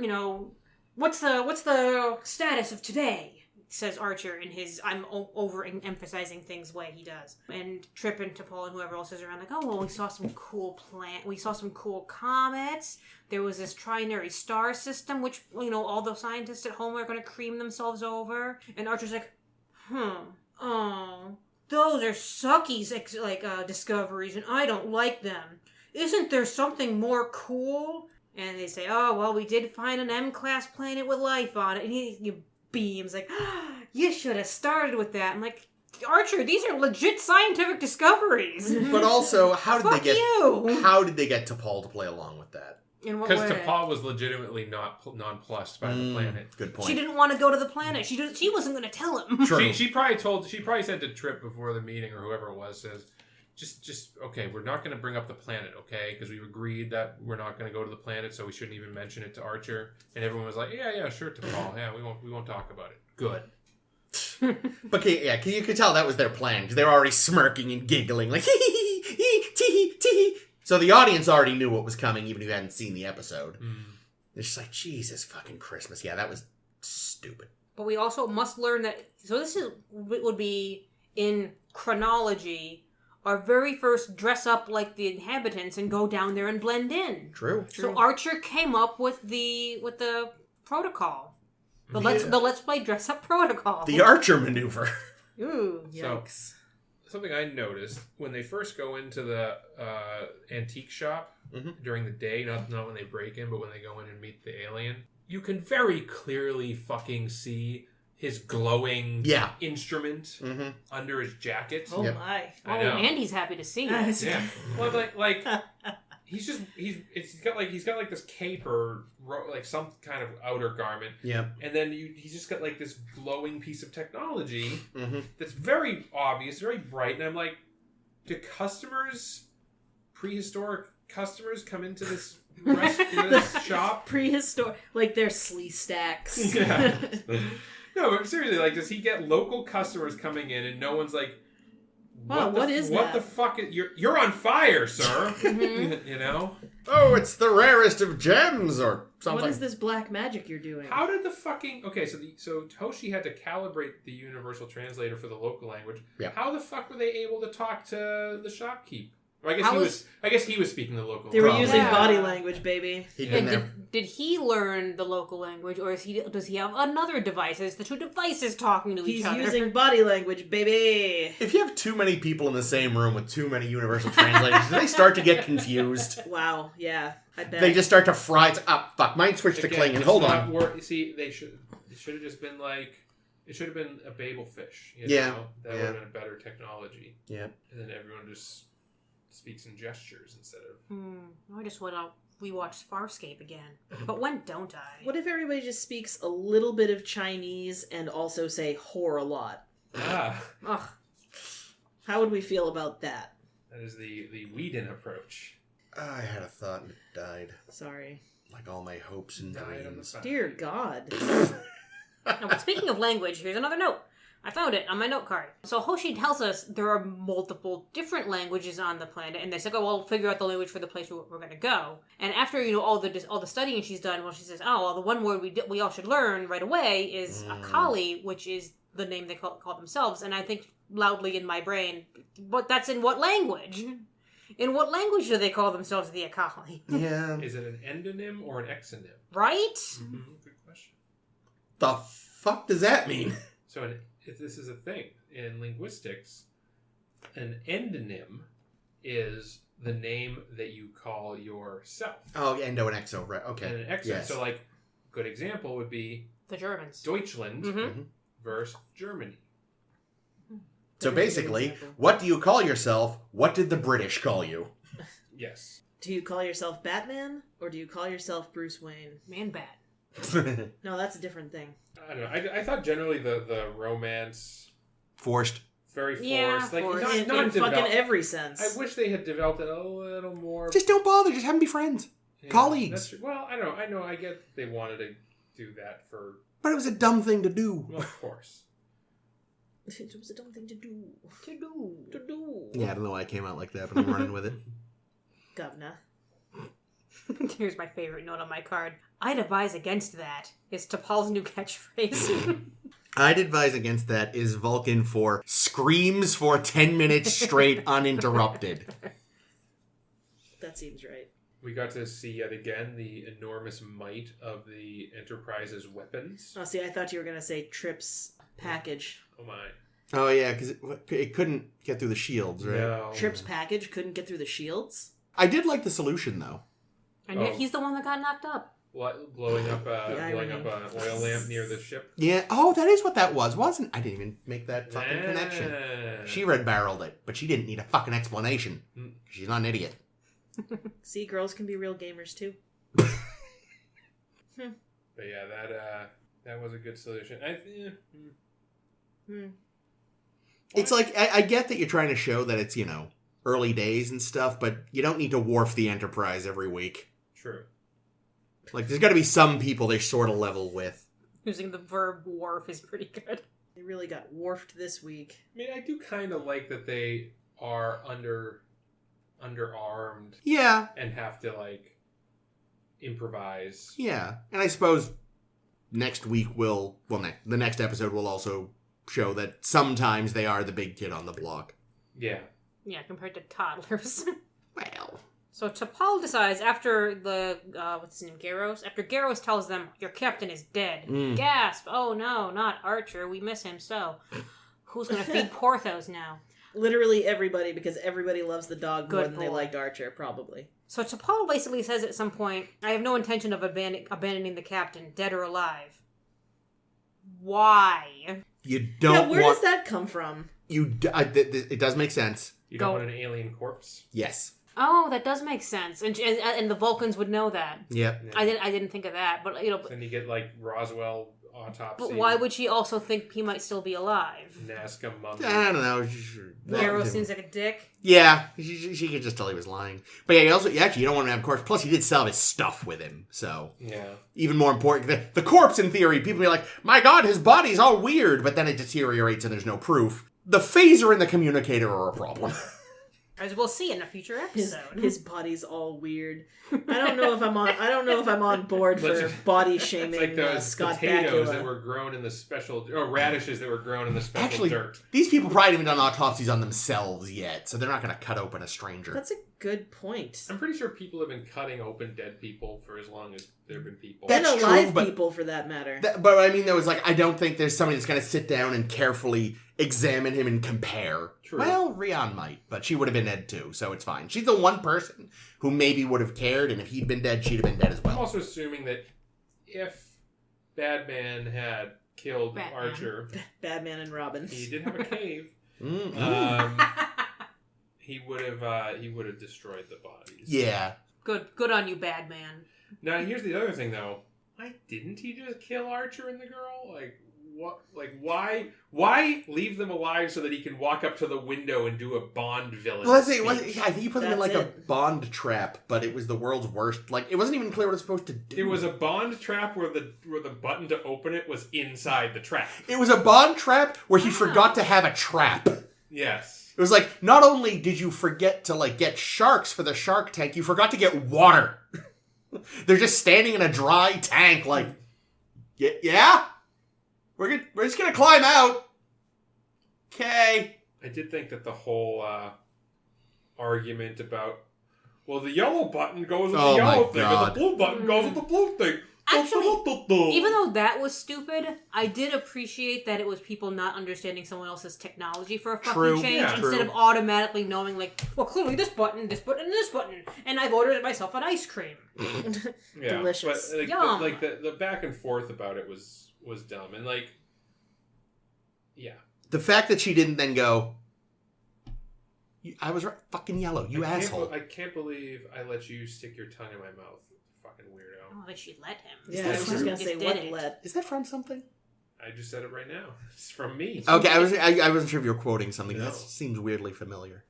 what's the status of today? Says Archer in his I'm over-emphasizing things way he does. And Trip and T'Pol and whoever else is around like, oh, well, we saw some cool comets. There was this trinary star system, which, all the scientists at home are going to cream themselves over. And Archer's like, oh, those are sucky discoveries, and I don't like them. Isn't there something more cool? And they say, oh, well, we did find an M-class planet with life on it. And you beams. Like, you should have started with that. I'm like, Archer, these are legit scientific discoveries. But also, how did Fuck you. How did they get T'Pol to play along with that? In what Because way? T'Pol was legitimately not nonplussed by the planet. Good point. She didn't want to go to the planet. She wasn't going to tell him. True. She probably said to Trip before the meeting, or whoever it was, says, just okay, we're not going to bring up the planet, okay? Because we've agreed that we're not going to go to the planet, so we shouldn't even mention it to Archer. And everyone was like, yeah, sure, T'Pol. Yeah, we won't talk about it. Good. But you could tell that was their plan because they were already smirking and giggling like hee hee hee tee tee. So the audience already knew what was coming, even if you hadn't seen the episode. It's just like, Jesus fucking Christmas. Yeah, that was stupid. But we also must learn that. So this would be in chronology. Our very first dress up like the inhabitants and go down there and blend in. True. So Archer came up with the protocol. The let's play dress up protocol. The Archer maneuver. Ooh. Yikes. Something I noticed when they first go into the antique shop during the day, not when they break in, but when they go in and meet the alien, you can very clearly fucking see his glowing instrument under his jacket. Oh my! I know. Andy's happy to see it. Yeah. Well, like he's got like this cape or like some kind of outer garment. Yeah. And then he's just got like this glowing piece of technology that's very obvious, very bright. And I'm like, do prehistoric customers come into this shop? Prehistoric, like they're slee stacks. Yeah. No, but seriously, like, does he get local customers coming in and no one's like, what the fuck? You're on fire, sir. You know? Oh, it's the rarest of gems or something. What is this black magic you're doing? How did the fucking... Okay, so Toshi had to calibrate the universal translator for the local language. Yeah. How the fuck were they able to talk to the shopkeep? Or I guess he was speaking the local They were language. using body language, baby. Did he learn the local language, or does he have another device? Is the two devices talking to each other? He's using body language, baby. If you have too many people in the same room with too many universal translators, do they start to get confused? Wow, yeah, I bet. They just start to fry. Fuck, mine switched to Klingon. Hold on. See, it should have just been like... It should have been a Babel fish. That would have been a better technology. Yeah. And then everyone just speaks in gestures instead of... I just want to rewatch Farscape again. But when don't I? What if everybody just speaks a little bit of Chinese and also say whore a lot? Ugh. How would we feel about that? That is the Whedon approach. I had a thought and it died. Sorry. Like all my hopes and Died on the dreams. side. Dear God. No, but speaking of language, here's another note. I found it on my note card. So Hoshi tells us there are multiple different languages on the planet, and they say, "Oh, well, we'll figure out the language for the place we're going to go." And after all the studying she's done, well, she says, "Oh, well, the one word we all should learn right away is Akali, which is the name they call themselves." And I think loudly in my brain, but that's in what language? In what language do they call themselves the Akali? Yeah. Is it an endonym or an exonym? Right? Good question. The fuck does that mean? So if this is a thing in linguistics, an endonym is the name that you call yourself. Oh, endo and exo, right? Okay. And an exo. Yes. So, like, good example would be The Germans. Deutschland versus Germany. So That is a good basically, example. what do you call yourself? What did the British call you? Yes. Do you call yourself Batman or do you call yourself Bruce Wayne? Man-bat. No, that's a different thing. I don't know. I thought generally the romance Forced. very forced. Yeah, like forced. not In developed. fucking every sense. I wish they had developed it a little more. Just don't bother. Just have them be friends. Yeah, colleagues. that's true. Well, I know. I get they wanted to do that for. But it was a dumb thing to do. Well, of course. It was a dumb thing to do. To do. Yeah, I don't know why I came out like that, but I'm running with it. Governor. Here's my favorite note on my card. I'd advise against that. It's T'Pol's new catchphrase. I'd advise against that is Vulcan for screams for 10 minutes straight uninterrupted. That seems right. We got to see yet again the enormous might of the Enterprise's weapons. Oh, see, I thought you were going to say Trip's package. Oh my. Oh, yeah, because it couldn't get through the shields, right? No. Trip's package couldn't get through the shields? I did like the solution, though. And yet he's the one that got knocked up. blowing up an oil lamp near the ship. Yeah. Oh, that is what that was, wasn't? I didn't even make that fucking connection. She red barreled it, but she didn't need a fucking explanation. She's not an idiot. See, girls can be real gamers too. But yeah, that was a good solution. It's like I get that you're trying to show that it's early days and stuff, but you don't need to wharf the Enterprise every week. True. Like, there's got to be some people they sort of level with. Using the verb wharf is pretty good. They really got wharfed this week. I mean, I do kind of like that they are underarmed. Yeah. And have to, like, improvise. Yeah. And I suppose next week the next episode will also show that sometimes they are the big kid on the block. Yeah. Yeah, compared to toddlers. Well. So T'Pol decides after what's his name, Garros? After Garros tells them, your captain is dead. Gasp! Oh no, not Archer. We miss him so. Who's going to feed Porthos now? Literally everybody, because everybody loves the dog more Good than they boy. liked Archer, probably. So T'Pol basically says at some point, I have no intention of abandoning the captain, dead or alive. Why? You don't Where does that come from? It does make sense. You don't want an alien corpse? Yes. Oh, that does make sense, and the Vulcans would know that. Yep. Yeah. I didn't think of that, but Then you get like Roswell autopsy. But why would she also think he might still be alive? Nazca mummy. I don't know. Garros seems like a dick. Yeah, she could just tell he was lying. But yeah, you don't want to have a corpse. Plus, he did sell his stuff with him, so yeah. Even more important, the corpse. In theory, people be like, "My God, his body's all weird," but then it deteriorates and there's no proof. The phaser and the communicator are a problem. As we'll see in a future episode. His body's all weird. I don't know if I'm on board for body shaming. It's like those Scott potatoes Bakula. that were grown in the special, or radishes that were grown in the special dirt. These people probably haven't done autopsies on themselves yet, so they're not going to cut open a stranger. That's a good point. I'm pretty sure people have been cutting open dead people for as long as there have been people. And That's alive true, people, for that matter. But I mean, I don't think there's somebody that's going to sit down and carefully examine him and compare. True. Well, Rian might, but she would have been dead too, so it's fine. She's the one person who maybe would have cared, and if he'd been dead, she'd have been dead as well. I'm also assuming that if Badman had killed Archer, Batman and Robin. he did have a cave. Mm-hmm. He would have destroyed the bodies. Yeah. Good on you, bad man. Now here's the other thing, though. Why didn't he just kill Archer and the girl? Like what? Like why leave them alive so that he can walk up to the window and do a Bond villain? Well, I think he put them in That's a it. Bond trap, but it was the world's worst. Like, it wasn't even clear what it was supposed to do. It was a Bond trap where the button to open it was inside the trap. It was a Bond trap where he forgot to have a trap. Yes. It was like, not only did you forget to, get sharks for the shark tank, you forgot to get water. They're just standing in a dry tank, like, yeah? We're just gonna climb out. Okay. I did think that the whole argument about, well, the yellow button goes with the yellow thing, and the blue button goes with the blue thing. Actually, even though that was stupid, I did appreciate that it was people not understanding someone else's technology for a fucking change, yeah, instead of automatically knowing, like, well, clearly this button, and this button, and I've ordered myself an ice cream. Yeah, Delicious. But, Yum. the back and forth about it was dumb, and yeah. The fact that she didn't then go, I was right, fucking yellow, you asshole. I can't believe I let you stick your tongue in my mouth, fucking weirdo. Oh, that she let him. Yeah, I was just gonna say, what it. let? Is that from something? I just said it right now. It's from me. Okay, I wasn't sure if you were quoting something. No. That seems weirdly familiar.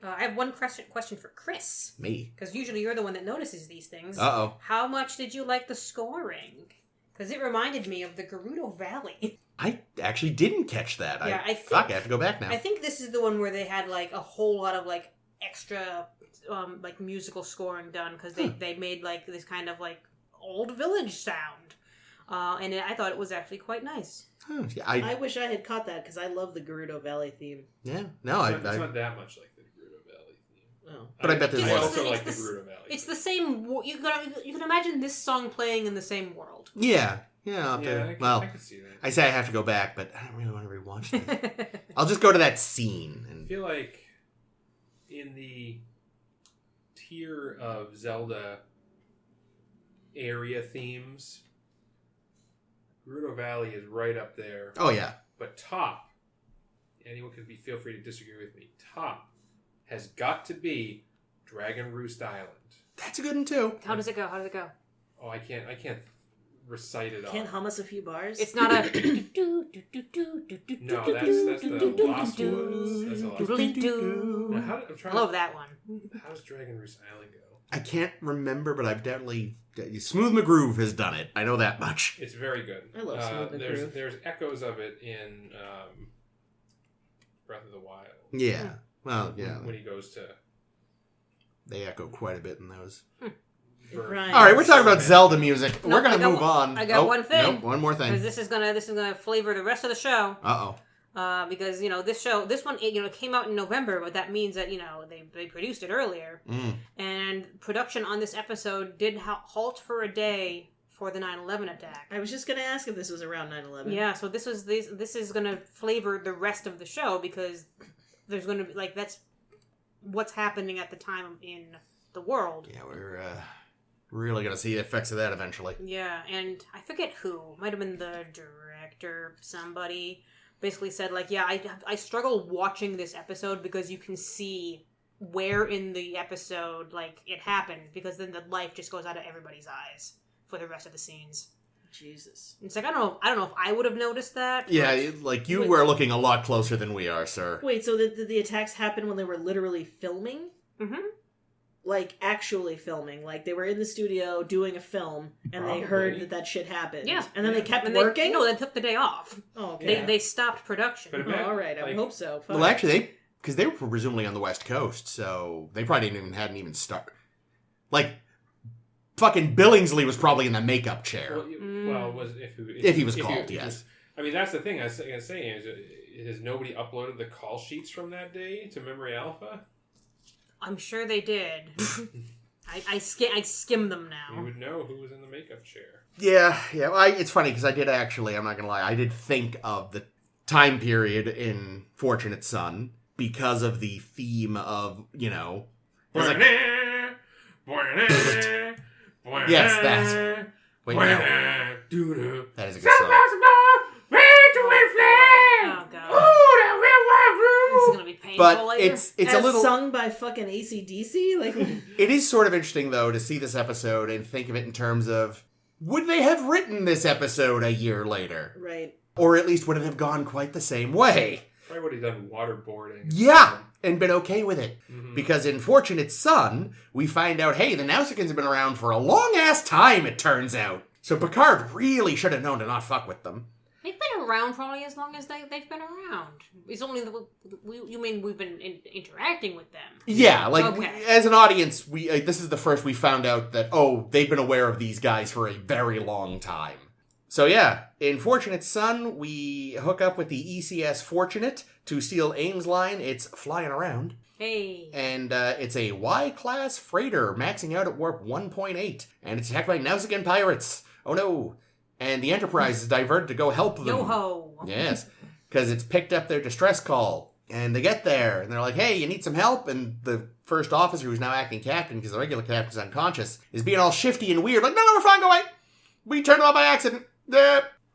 I have one question for Chris. Me? Because usually you're the one that notices these things. Uh-oh. How much did you like the scoring? Because it reminded me of the Gerudo Valley. I actually didn't catch that. Yeah, I have to go back now. I think this is the one where they had like a whole lot of like extra like musical scoring done because they made like this kind of like old village sound. And I thought it was actually quite nice. Oh, yeah, I wish I had caught that because I love the Gerudo Valley theme. yeah, no, It's not that much like the Gerudo Valley theme. Oh. But I bet there's I one. also It's like the the- Gerudo Valley. It's the same. You can imagine this song playing in the same world. Yeah, I can see that. I say I have to go back, but I don't really want to rewatch that. I'll just go to that scene. I And feel like in the tier of Zelda area themes, Gerudo Valley is right up there. Oh, yeah. But top, anyone could feel free to disagree with me, top has got to be Dragon Roost Island. That's a good one, too. How does it go? Oh, I can't recite it all. Can't hum us a few bars? It's not a... No, that's the Lost Woods. That's the Lost Woods. I love that one. How does Dragon Roost Island go? I can't remember, but I've definitely... Smooth McGroove has done it. I know that much. It's very good. I love Smooth McGroove. There's echoes of it in Breath of the Wild. Yeah. Well, yeah. When he goes to... They echo quite a bit in those. Right. All right, we're talking about Zelda music. No, we're going to move on. I got one thing. Nope, one more thing. Because this is gonna flavor the rest of the show. Uh-oh. Because this one came out in November, but that means that they produced it earlier, and production on this episode did halt for a day for the 9/11 attack. I was just gonna ask if this was around 9/11. Yeah, so this is gonna flavor the rest of the show because there's gonna be that's what's happening at the time in the world. Yeah, we're really gonna see the effects of that eventually. Yeah, and I forget who. Might have been the director, somebody. Basically said, I struggle watching this episode because you can see where in the episode, it happened, because then the life just goes out of everybody's eyes for the rest of the scenes. Jesus. It's I don't know if I would have noticed that. Yeah, you were looking a lot closer than we are, sir. Wait, so did the attacks happen when they were literally filming? Mm-hmm. Actually filming. They were in the studio doing a film, and Probably. They heard that shit happened. Yeah. And then they kept working? They took the day off. Oh, okay. They stopped production. All right, I would hope so. Fuck. Well, actually, because they were presumably on the West Coast, so they probably hadn't even started. Fucking Billingsley was probably in the makeup chair. If he was called, yes. I mean, that's the thing I was saying, has nobody uploaded the call sheets from that day to Memory Alpha? I'm sure they did. I skim them now. You would know who was in the makeup chair. Yeah. It's funny because I did actually, I'm not going to lie, I did think of the time period in Fortunate Son because of the theme of, Yes, that's... Wait, no. That is a good song. Oh, God. This is going to be painful But later. it's a little... sung by fucking AC/DC? It is sort of interesting, though, to see this episode and think of it in terms of, would they have written this episode a year later? Right. Or at least would it have gone quite the same way? Probably would have done waterboarding. Yeah, and been okay with it. Mm-hmm. Because in Fortunate Son, we find out, hey, the Nausicaans have been around for a long-ass time, it turns out. So Picard really should have known to not fuck with them. They've been around probably as long as they've been around. It's only you mean we've been interacting with them? Yeah, okay. As an audience, this is the first we found out that, they've been aware of these guys for a very long time. So yeah, in Fortunate Son, we hook up with the ECS Fortunate to steal Ames' line. It's flying around. Hey. And it's a Y-class freighter maxing out at warp 1.8. And it's attacked by Nausicaan pirates. Oh no. And the Enterprise is diverted to go help them. Yo-ho. Yes, because it's picked up their distress call. And they get there, and they're like, hey, you need some help? And the first officer, who's now acting captain, because the regular captain's unconscious, is being all shifty and weird. Like, no, we're fine, go away. We turned him on by accident.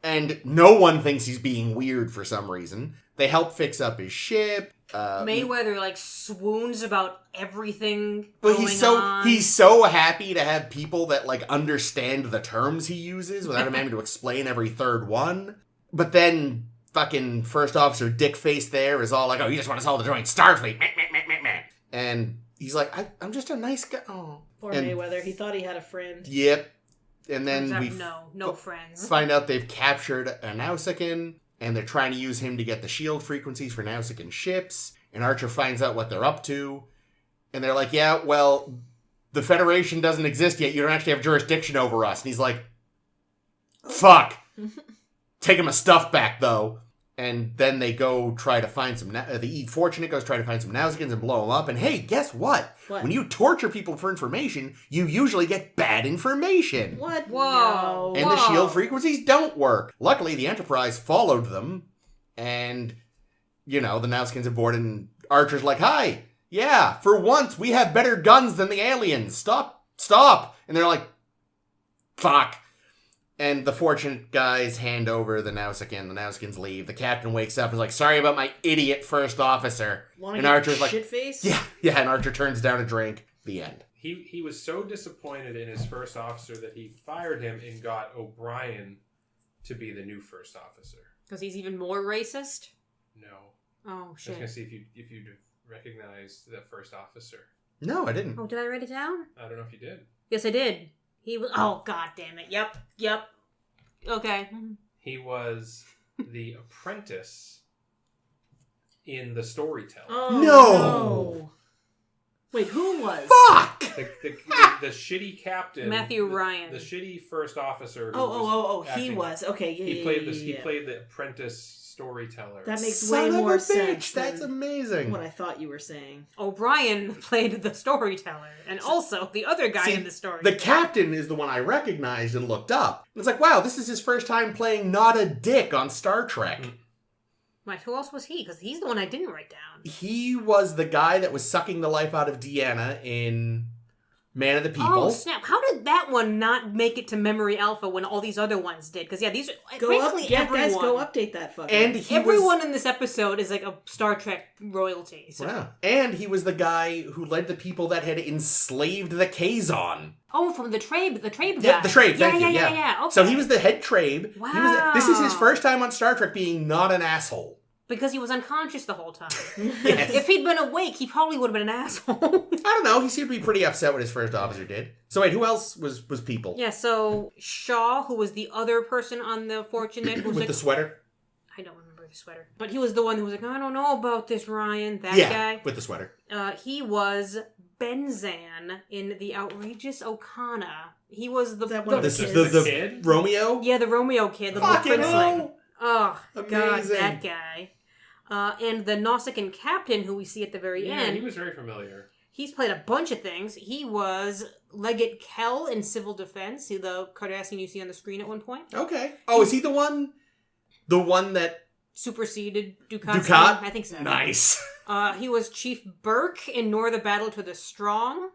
And no one thinks he's being weird for some reason. They help fix up his ship. Mayweather swoons about everything. But on. he's so happy to have people that understand the terms he uses without him having to explain every third one. But then fucking first officer Dickface there is all like, oh, you just want to solve the joint Starfleet. And he's like, I'm just a nice guy. Oh. Poor Mayweather. He thought he had a friend. Yep. And then we no friends. Find out they've captured a Nausicaan, and they're trying to use him to get the shield frequencies for Nausicaan ships. And Archer finds out what they're up to. And they're like, yeah, well, the Federation doesn't exist yet. You don't actually have jurisdiction over us. And he's like, fuck. Take him a stuff back, though. And then they go try to find some... the Fortunate goes try to find some Nausicaans and blow them up. And hey, guess what? When you torture people for information, you usually get bad information. What? Whoa. And the shield frequencies don't work. Luckily, the Enterprise followed them. And, the Nausicaans aboard, and Archer's like, hi, yeah, for once, we have better guns than the aliens. Stop. And they're like, fuck. And the fortunate guys hand over the Nausicaan. The Nausicaans leave. The captain wakes up and is like, sorry about my idiot first officer. And Archer's like, shit-faced? Yeah, and Archer turns down a drink. The end. He was so disappointed in his first officer that he fired him and got O'Brien to be the new first officer. Because he's even more racist? No. Oh, I was shit. going to see if you recognized the first officer. No, I didn't. Oh, did I write it down? I don't know if you did. Yes, I did. He was... Oh, god damn it. Yep. Okay. He was the apprentice in The Storyteller. Oh, No. Wait, who was? Fuck! The shitty captain. Matthew Ryan. The shitty first officer. He was. Okay, yeah, He played the apprentice storyteller. That makes Son way of more a bitch, sense. That's than amazing. what I thought you were saying. O'Brien played the storyteller, and also the other guy in the story. The captain is the one I recognized and looked up. It's like, wow, this is his first time playing not a dick on Star Trek. Wait, who else was he? Because he's the one I didn't write down. He was the guy that was sucking the life out of Deanna in Man of the People. Oh, snap. How did that one not make it to Memory Alpha when all these other ones did? Because, yeah, these are basically everyone. Guys, go update that fucker. And everyone in this episode is like a Star Trek royalty. So. Wow. And he was the guy who led the people that had enslaved the Kazon. Oh, from the Trabe guy. Yeah, the Trabe, thank you. Yeah. Okay. So he was the head Trabe. Wow. This is his first time on Star Trek being not an asshole. Because he was unconscious the whole time. Yes. If he'd been awake, he probably would have been an asshole. I don't know. He seemed to be pretty upset what his first officer did. So wait, who else was people? Yeah, so Shaw, who was the other person on the Fortunate, who was With like, the sweater? I don't remember the sweater. But he was the one who was like, I don't know about this, Ryan. That guy. With the sweater. He was Benzan in The Outrageous Okana. He was the kid? Romeo? Yeah, the Romeo kid, the little Fucking princeling. hell! Oh, Amazing. God, that guy. And the Nausicaan captain, who we see at the very end. He was very familiar. He's played a bunch of things. He was Legate Kell in Civil Defense, the Cardassian you see on the screen at one point. Okay. Oh, is he the one? The one that... Superseded Ducat? Ducat? I think so. Nice. He was Chief Burke in Nor the Battle to the Strong.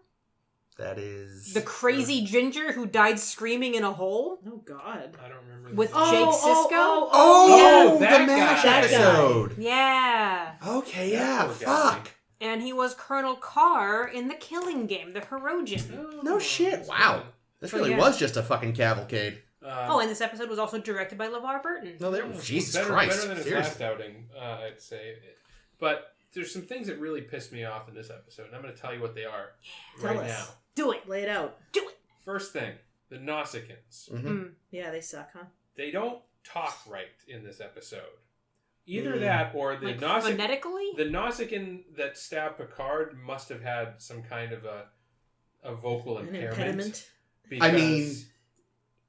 That is... The crazy ginger who died screaming in a hole. Oh, God. I don't remember. With Jake Sisko. Oh, that the MASH guy. episode. Yeah. Okay, yeah. That poor guy. Fuck. And he was Colonel Carr in The Killing Game, the Hirogen. No shit. Wow. This really yeah. was just a fucking cavalcade. And this episode was also directed by LeVar Burton. No, Jesus better, Christ. Better than his Seriously. last outing, I'd say. But there's some things that really pissed me off in this episode, and I'm going to tell you what they are Tell right us. now. Do it. Lay it out. Do it. First thing, the Nausicaans. Mm-hmm. Yeah, they suck, huh? They don't talk right in this episode. Either that or the Like phonetically? The Nausicaan that stabbed Picard must have had some kind of a vocal An impairment. impediment. I mean,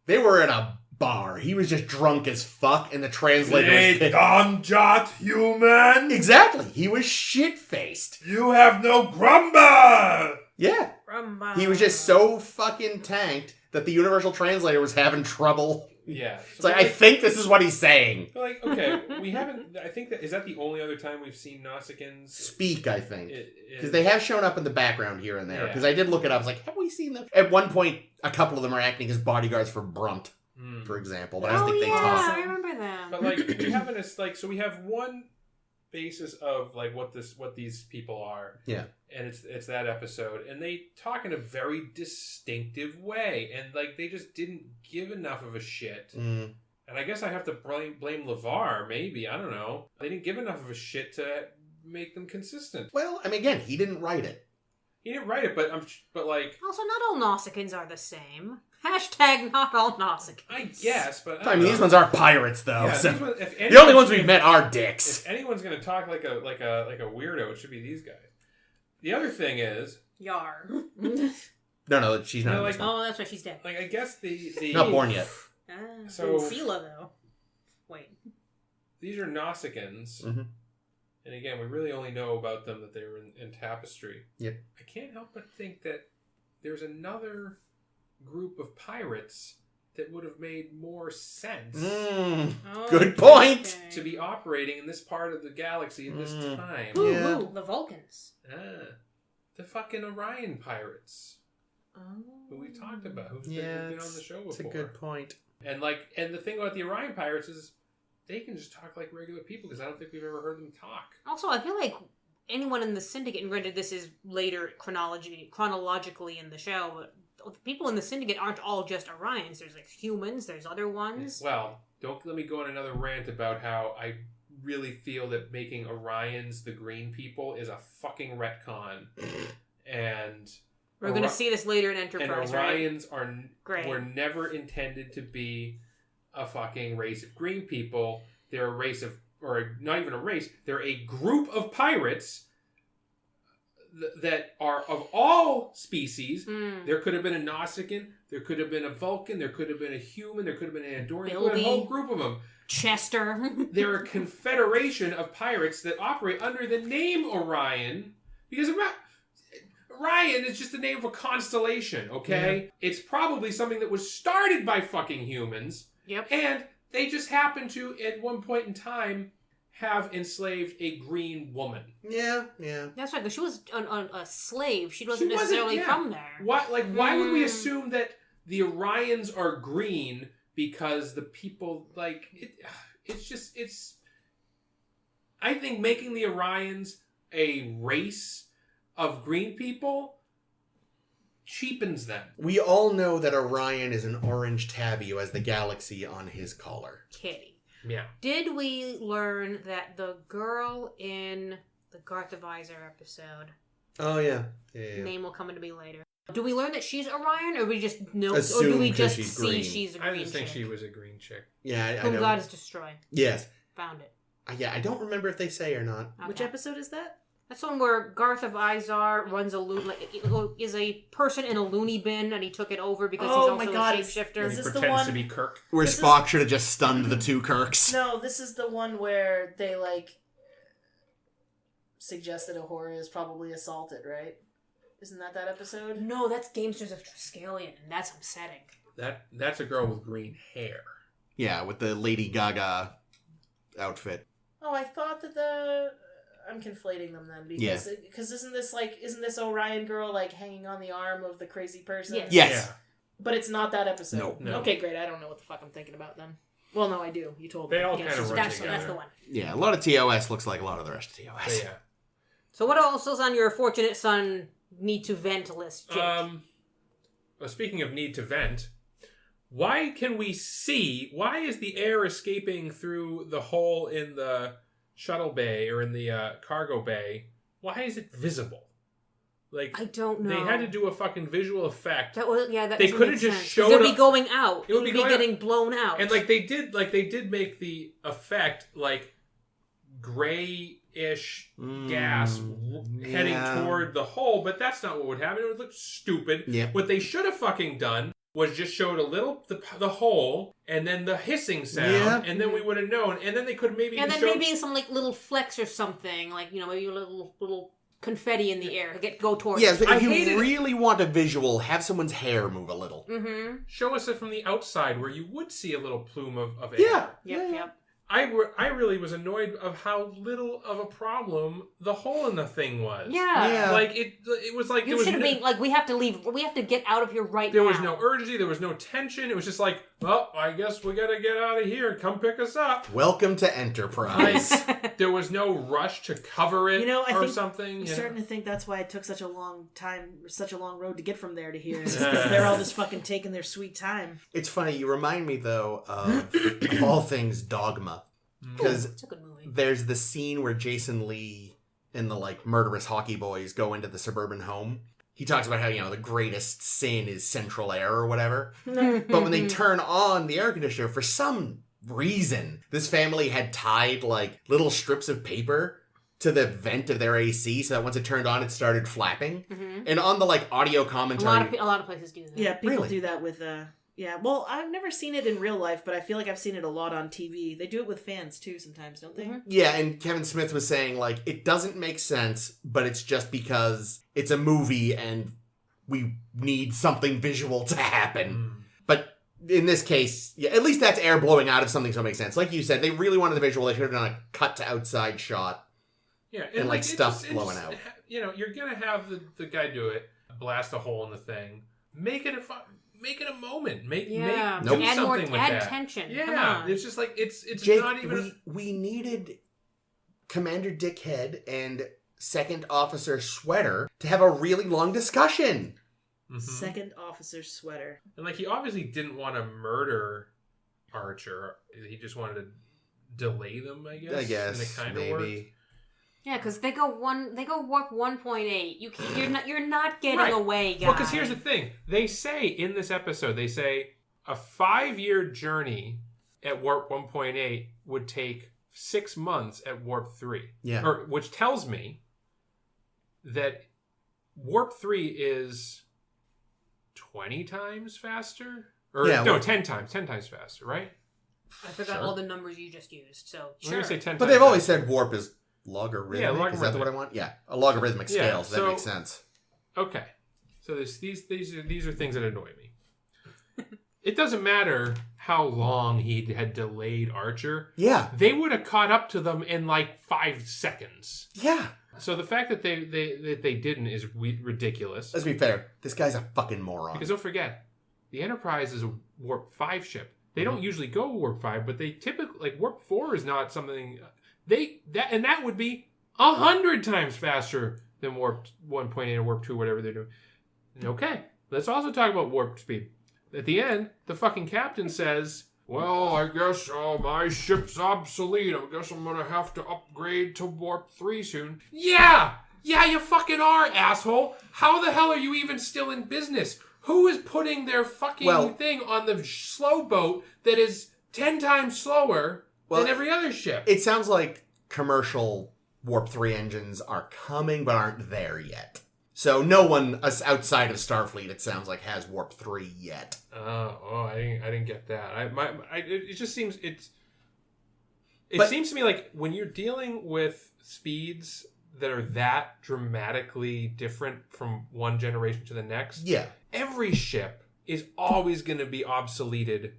they were in a bar. He was just drunk as fuck, and the translator was pissed. Donjot, human! Exactly. He was shit-faced. You have no grumble! Yeah. He was just so fucking tanked that the universal translator was having trouble. Yeah. It's like, I think this is what he's saying. Like, okay, we haven't... I think is that the only other time we've seen Nausicaans Speak, I think. Because Because they have shown up in the background here and there. Yeah. Because I did look it up. I was like, have we seen them? At one point, a couple of them are acting as bodyguards for Brunt, for example. But I don't think they talk. I remember them. But like we haven't so we have one basis of like what these people are. Yeah. And it's that episode, and they talk in a very distinctive way, and like they just didn't give enough of a shit. Mm. And I guess I have to blame LeVar, maybe, I don't know. They didn't give enough of a shit to make them consistent. Well, I mean, again, he didn't write it. He didn't write it, but like Also, not all Nausicaans are the same. Hashtag not all Nausicaans. I guess, but I mean, these ones are pirates, though. Yeah, so these ones, if the only ones we've gonna- met are dicks. If anyone's gonna talk like a weirdo, it should be these guys. The other thing is, Yar. No, she's not. No, in like- this one. Oh, that's right, she's dead. like I guess the Not born yet. So- Sela, though. Wait. these are Nausicaans, Mhm. and again, we really only know about them that they were in Tapestry. Yep. I can't help but think that there's another group of pirates that would have made more sense Oh, Good point. okay. to be operating in this part of the galaxy at this time. Ooh, Yeah. ooh, the Vulcans. The fucking Orion pirates. who we've talked about, who's Yeah, been on the show before. That's a good point. And the thing about the Orion Pirates is they can just talk like regular people because I don't think we've ever heard them talk. Also, I feel like anyone in the Syndicate, and granted this is later chronologically in the show, but the people in the Syndicate aren't all just Orions. There's like humans, there's other ones. Well, don't let me go on another rant about how I really feel that making Orions the green people is a fucking retcon. And we're going to see this later in Enterprise, and Orions right? were never intended to be a fucking race of green people. They're a race of, or not even a race, they're a group of pirates that are of all species. There could have been a Nausicaan, there could have been a Vulcan, there could have been a human, there could have been an Andorian, there could have been a whole group of them. Chester. They're a confederation of pirates that operate under the name Orion, because Orion is just the name of a constellation, okay? Yeah. It's probably something that was started by fucking humans. Yep. And they just happened to, at one point in time, have enslaved a green woman. Yeah. That's right, because she was a slave. She wasn't necessarily from there. Why would we assume that the Orions are green because the people, I think making the Orions a race of green people cheapens them. We all know that Orion is an orange tabby who has the galaxy on his collar. Kitty. Yeah. Did we learn that the girl in the Garth of Izar episode... Oh, yeah. Name will come into me later. Do we learn that she's Orion, or we just know, Assume or do we just she's see green. she's a green I just think chick? she was a green chick. Yeah, I Whom don't... God has destroyed. Yes. Found it. Yeah, I don't remember if they say or not. Okay. Which episode is that? That's one where Garth of Izar runs is a person in a loony bin, and he took it over because he's also a shapeshifter. Is He this the pretends one to be Kirk. Where Spock should have just stunned the two Kirks. No, this is the one where they suggest that Uhura is probably assaulted, right? Isn't that episode? No, that's Gamesters of Triskelion, and that's upsetting. That's a girl with green hair. Yeah, with the Lady Gaga outfit. Oh, I thought that I'm conflating them then because isn't this Orion girl hanging on the arm of the crazy person? Yes. Yes. Yeah. But it's not that episode. No. Okay, great. I don't know what the fuck I'm thinking about then. Well, no, I do. You told me. They all kind of run That's together. the one. Yeah, a lot of TOS looks like a lot of the rest of TOS. But yeah. So what else is on your Fortunate Son need to vent list, Jake? Well, speaking of need to vent, why is the air escaping through the hole in the shuttle bay or in the cargo bay? Why is it visible? I don't know. They had to do a fucking visual effect. They could have just showed it would up. be going out. It would be getting blown out. And they did make the effect grayish gas heading toward the hole, but that's not what would happen. It would look stupid. Yep. What they should have fucking done was just showed a little the hole and then the hissing sound, and then we would have known. And then they could maybe maybe some little flecks or something, maybe a little confetti in the air go towards. Yes, but if you really want a visual, have someone's hair move a little. Mm-hmm. Show us it from the outside where you would see a little plume of air. Yep. I really was annoyed of how little of a problem the hole in the thing was. Yeah. It was like you should have been we have to leave. We have to get out of here right now. There was no urgency. There was no tension. It was just well, I guess we gotta get out of here. Come pick us up. Welcome to Enterprise. There was no rush to cover it something. I'm starting to think that's why it took such a long road to get from there to here. Because they're all just fucking taking their sweet time. It's funny. You remind me though of all things Dogma. Because there's the scene where Jason Lee and the murderous hockey boys go into the suburban home. He talks about how, the greatest sin is central air or whatever. But when they turn on the air conditioner, for some reason, this family had tied little strips of paper to the vent of their AC so that once it turned on, it started flapping. Mm-hmm. And on the audio commentary... A lot of places do that. Yeah, people do that with... Yeah, well, I've never seen it in real life, but I feel like I've seen it a lot on TV. They do it with fans, too, sometimes, don't they? Mm-hmm. Yeah, and Kevin Smith was saying, it doesn't make sense, but it's just because it's a movie and we need something visual to happen. But in this case, at least that's air blowing out of something, so it makes sense. Like you said, they really wanted the visual. They should have done a cut-to-outside shot. Yeah, and stuff blowing out. You're going to have the guy do it, blast a hole in the thing. Make it a moment. Make Nope. do Add something more, with add that. tension. Come Yeah, on. it's just like it's Jake, not even. we needed Commander Dickhead and Second Officer Sweater to have a really long discussion. Mhm. Second officer sweater. And like he obviously didn't want to murder Archer. He just wanted to delay them. I guess. And it kind of worked. maybe. Yeah, because they go warp 1.8. You're not getting Right. away, guys. Well, because here's the thing. They say in this episode, a 5-year journey at warp 1.8 would take 6 months at warp 3. Yeah. Which tells me that warp 3 is 20 times faster? Or Yeah, no, 10 times. 10 times faster, right? I forgot all the numbers you just used. So I'm going to say 10 times. But they've always said warp is logarithmic. Yeah, Is that logarithmic. what I want? Yeah, a logarithmic Yeah, scale. So that makes sense. Okay. So these are things that annoy me. It doesn't matter how long he had delayed Archer. Yeah. They would have caught up to them in like 5 seconds. Yeah. So the fact that they didn't is ridiculous. Let's be fair. This guy's a fucking moron. Because don't forget, the Enterprise is a warp 5 ship. They don't usually go warp 5, but they typically like warp 4 is not something that would be 100 times faster than warp 1.8 or warp 2, whatever they're doing. Okay, let's also talk about warp speed. At the end, the fucking captain says, "Well, I guess my ship's obsolete. I guess I'm gonna have to upgrade to warp 3 soon." Yeah, you fucking are, asshole. How the hell are you even still in business? Who is putting their fucking thing on the slow boat that is 10 times slower than every other ship? It sounds like commercial warp 3 engines are coming, but aren't there yet. So no one outside of Starfleet, it sounds like, has warp 3 yet. I didn't get that. It just seems it seems to me like when you're dealing with speeds that are that dramatically different from one generation to the next. Yeah. Every ship is always going to be obsoleted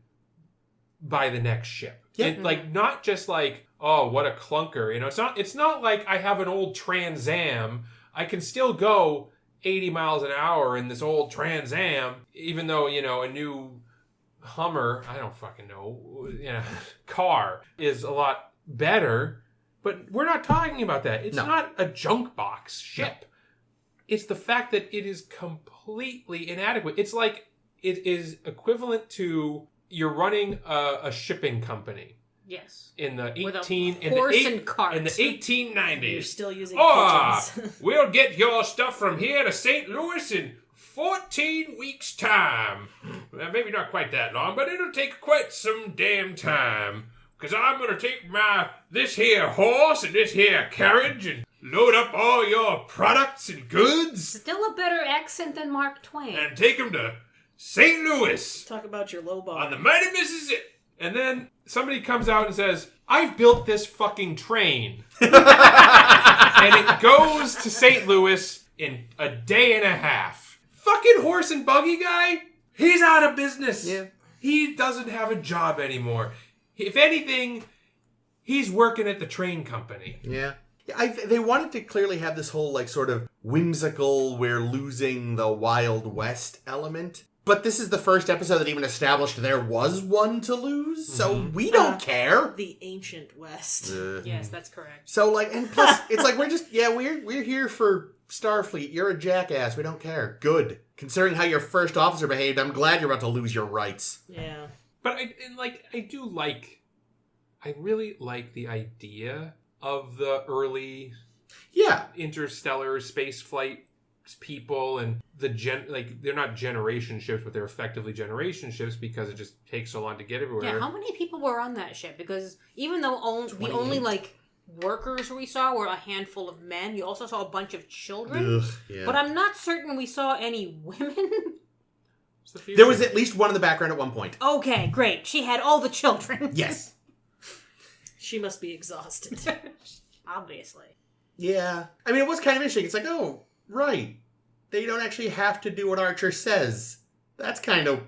by the next ship. Yeah. Like not just like, oh, what a clunker. You know, it's not like I have an old Trans Am. I can still go 80 miles an hour in this old Trans Am, even though, you know, a new Hummer, I don't fucking know, car is a lot better. But we're not talking about that. It's not a junk box ship. No. It's the fact that it is completely inadequate. It's like it is equivalent to you're running a shipping company. Yes. In the and cart. In the 1890s. You're still using pigeons. We'll get your stuff from here to St. Louis in 14 weeks' time. Well, maybe not quite that long, but it'll take quite some damn time. Because I'm going to take this here horse and this here carriage and load up all your products and goods. Still a better accent than Mark Twain. And take them to St. Louis. Talk about your low bar. On the mighty Mississippi. And then somebody comes out and says, I've built this fucking train. And it goes to St. Louis in a day and a half. Fucking horse and buggy guy, he's out of business. Yeah. He doesn't have a job anymore. If anything, he's working at the train company. Yeah. They wanted to clearly have this whole, like, sort of whimsical, we're losing the Wild West element. But this is the first episode that even established there was one to lose, so we don't care. The ancient West. Yes, that's correct. So, like, and plus, it's like, we're here for Starfleet. You're a jackass. We don't care. Good. Considering how your first officer behaved, I'm glad you're about to lose your rights. Yeah. But I really like the idea of the early interstellar space flight people and they're not generation ships, but they're effectively generation ships because it just takes so long to get everywhere. Yeah, how many people were on that ship? Because even though the only like workers we saw were a handful of men, you also saw a bunch of children. Ugh, yeah. But I'm not certain we saw any women. There was at least one in the background at one point. Okay, great. She had all the children. Yes. She must be exhausted. Obviously. Yeah. I mean, it was kind of interesting. It's like, oh, right. They don't actually have to do what Archer says. That's kind of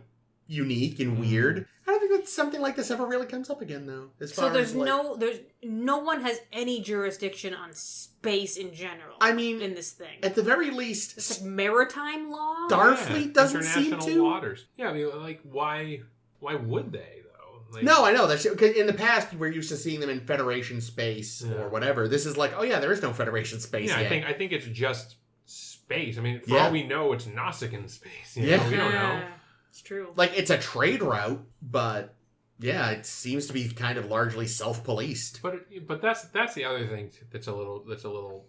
unique and weird. I don't think something like this ever really comes up again, though. So there's no one has any jurisdiction on space in general. I mean, in this thing, at the very least, it's like maritime law. Starfleet doesn't seem international to. waters. Yeah, I mean, like, why would they though? Like, No, I know that's because in the past we're used to seeing them in Federation space or whatever. This is like, oh yeah, there is no Federation space. Yeah, yet. I think it's just space. I mean, for all we know, it's Nausicaan space. You know? We don't know. It's true. Like, it's a trade route, but yeah, it seems to be kind of largely self-policed. But that's the other thing that's a little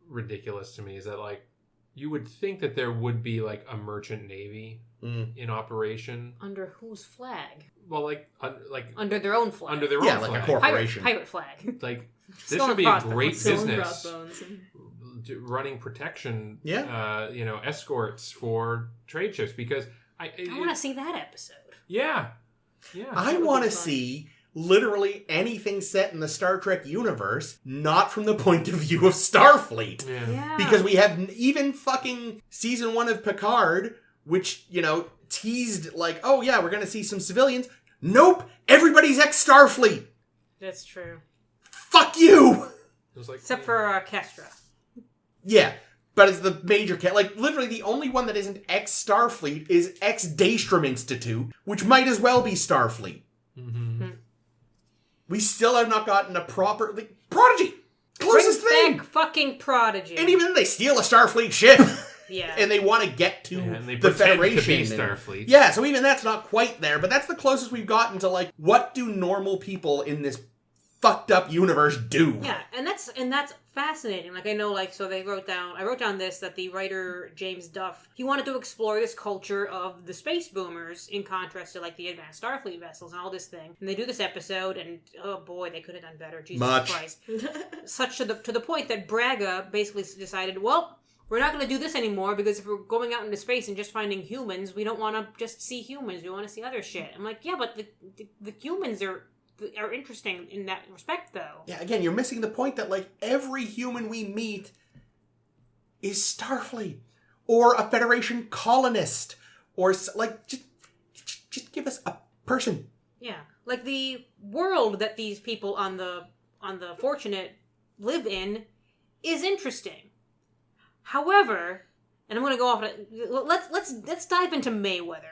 ridiculous to me is that, like, you would think that there would be like a merchant navy in operation under whose flag? Well, like under their own flag. Under their own like flag. a corporation. Pirate flag. Like, this should be a great business. Running protection, escorts for trade ships, because I want to see that episode. Yeah. I want to see literally anything set in the Star Trek universe, not from the point of view of Starfleet. Yeah. Because we have even fucking season 1 of Picard, which, teased like, oh yeah, we're going to see some civilians. Nope, everybody's ex-Starfleet. That's true. Fuck you! Except for Kestra. Yeah, but it's the major like, literally the only one that isn't ex-Starfleet is ex-Daystrom Institute, which might as well be Starfleet. Mm-hmm. We still have not gotten a proper... Prodigy! Closest Bring thing! back fucking Prodigy. And even then, they steal a Starfleet ship. Yeah. And they want to get to and they the Federation. To be Starfleet. Yeah, so even that's not quite there, but that's the closest we've gotten to, like, what do normal people in this fucked up universe do? Yeah, and that's fascinating. Like, I know, like, so I wrote down this, that the writer James Duff, he wanted to explore this culture of the space boomers in contrast to, like, the advanced Starfleet vessels and all this thing. And they do this episode, and oh boy, they could have done better. Jesus Christ. Such to the point that Braga basically decided, well, we're not going to do this anymore, because if we're going out into space and just finding humans, we don't want to just see humans. We want to see other shit. I'm like, yeah, but the humans are interesting in that respect, though. Yeah, again, you're missing the point that, like, every human we meet is Starfleet. Or a Federation colonist. Or, like, just give us a person. Yeah. Like, the world that these people on the Fortunate live in is interesting. However, and I'm going to go off... Let's dive into Mayweather.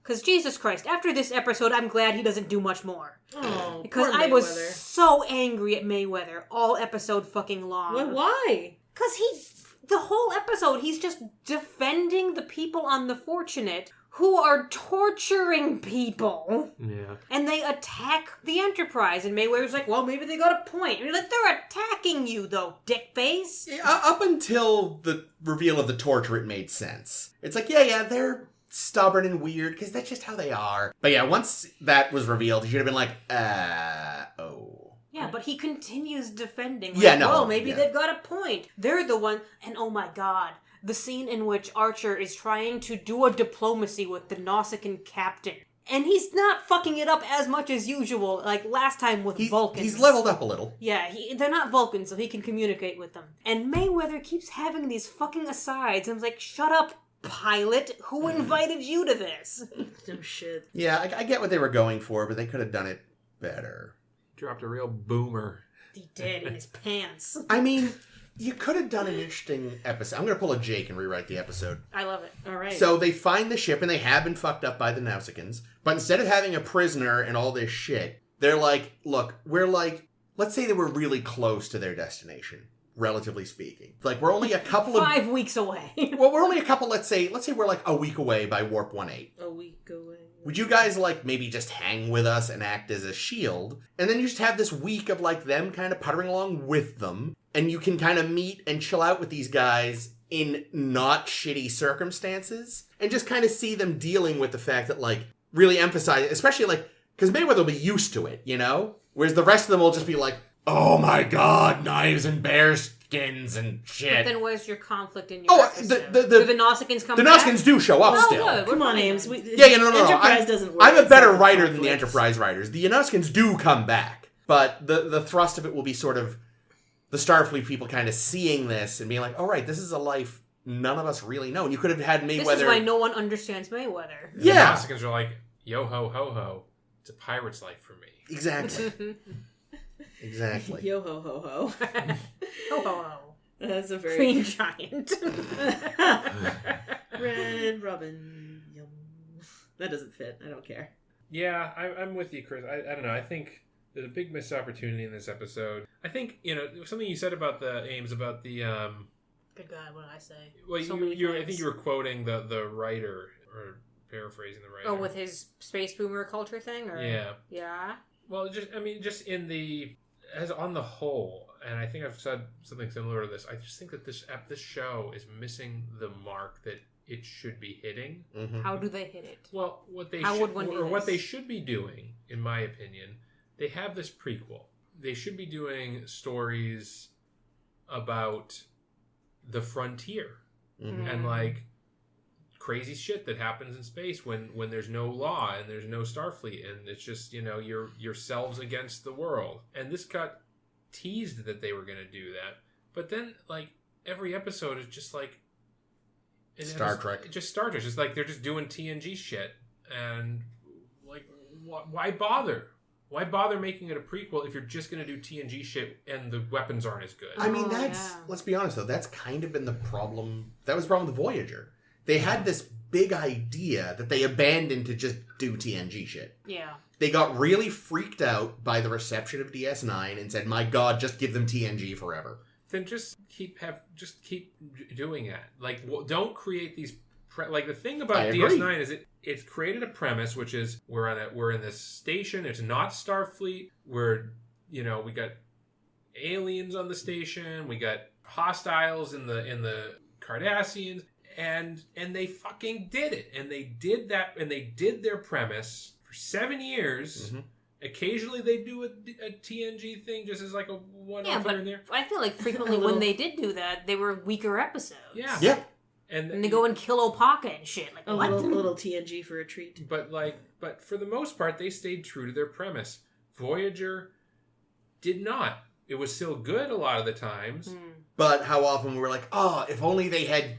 Because, Jesus Christ, after this episode, I'm glad he doesn't do much more. Oh, because I was so angry at Mayweather all episode fucking long. Well, why? Because the whole episode, he's just defending the people on the Fortunate who are torturing people. Yeah. And they attack the Enterprise. And Mayweather's like, well, maybe they got a point. And you're like, they're attacking you, though, dickface. Yeah, up until the reveal of the torture, it made sense. It's like, yeah, they're stubborn and weird, because that's just how they are. But yeah, once that was revealed, he should have been like, oh. Yeah, but he continues defending. Like, yeah, no. Well, maybe they've got a point. They're the one, and oh my god, the scene in which Archer is trying to do a diplomacy with the Nausicaan captain. And he's not fucking it up as much as usual, like last time with Vulcans. He's leveled up a little. Yeah, they're not Vulcans, so he can communicate with them. And Mayweather keeps having these fucking asides, and I'm like, shut up, pilot. Who invited you to this? No shit. Yeah, I get what they were going for, but they could have done it better. Dropped a real boomer. He did, in his pants. I mean, you could have done an interesting episode. I'm going to pull a Jake and rewrite the episode. I love it. All right. So they find the ship, and they have been fucked up by the Nausicaans. But instead of having a prisoner and all this shit, they're like, look, we're like, let's say they were really close to their destination, relatively speaking. Like, we're only a couple of... 5 weeks away. Well, we're only a couple, let's say we're like a week away by Warp 1-8. A week away. Would you guys, like, maybe just hang with us and act as a shield? And then you just have this week of, like, them kind of puttering along with them. And you can kind of meet and chill out with these guys in not shitty circumstances. And just kind of see them dealing with the fact that, like, really emphasize, especially, like, because Mayweather will be used to it, you know? Whereas the rest of them will just be like, oh my god, knives and bear skins and shit. But then where's your conflict in your episode? Do the Nausicans come back? The Nausicans do show up still. Good. Come on, Ames. No. Enterprise doesn't work. I'm a better outside writer of than the conflicts. Enterprise writers. The Nausicans do come back. But the thrust of it will be sort of the Starfleet people kind of seeing this and being like, all right, this is a life none of us really know. And you could have had Mayweather... This is why no one understands Mayweather. Yeah. The Nausicans are like, yo ho ho ho. It's a pirate's life for me. Exactly. Exactly. Yo ho ho ho. Ho ho ho. That's a very Green giant. Red Robin. Yum. That doesn't fit. I don't care. Yeah, I'm with you, Chris. I don't know. I think there's a big missed opportunity in this episode. I think, something you said about the Ames, about the... Good God, what did I say? Well, So I think you were quoting the writer, or paraphrasing the writer. Oh, with his space boomer culture thing? Or? Yeah. Yeah? Well, just in the... As on the whole, and I think I've said something similar to this, I just think that this show is missing the mark that it should be hitting. Mm-hmm. How do they hit it? Well, what they should be doing, in my opinion, they have this prequel. They should be doing stories about the frontier Mm-hmm. and like crazy shit that happens in space when there's no law and there's no Starfleet and it's just yourselves against the world. And this got teased that they were going to do that, but then like every episode is just like Star Trek. Just Star Trek. It's like they're just doing TNG shit, and like why bother? Why bother making it a prequel if you're just going to do TNG shit and the weapons aren't as good? I mean, let's be honest though, that's kind of been the problem. That was the problem with Voyager. They had this big idea that they abandoned to just do TNG shit. Yeah. They got really freaked out by the reception of DS9 and said, "My God, just give them TNG forever." Then just keep doing it. Like, don't create these. Like the thing about DS9 is it's created a premise, which is we're in this station. It's not Starfleet. We got aliens on the station. We got hostiles in the Cardassians. And they fucking did it. And they did that. And they did their premise for 7 years. Mm-hmm. Occasionally they do a TNG thing just as like a one-off here and there. I feel like frequently when they did do that, they were weaker episodes. Yeah. Yeah. And they go and kill Opaka and shit. Like, a little TNG for a treat. But for the most part, they stayed true to their premise. Voyager did not. It was still good a lot of the times. But how often we were like, oh, if only they had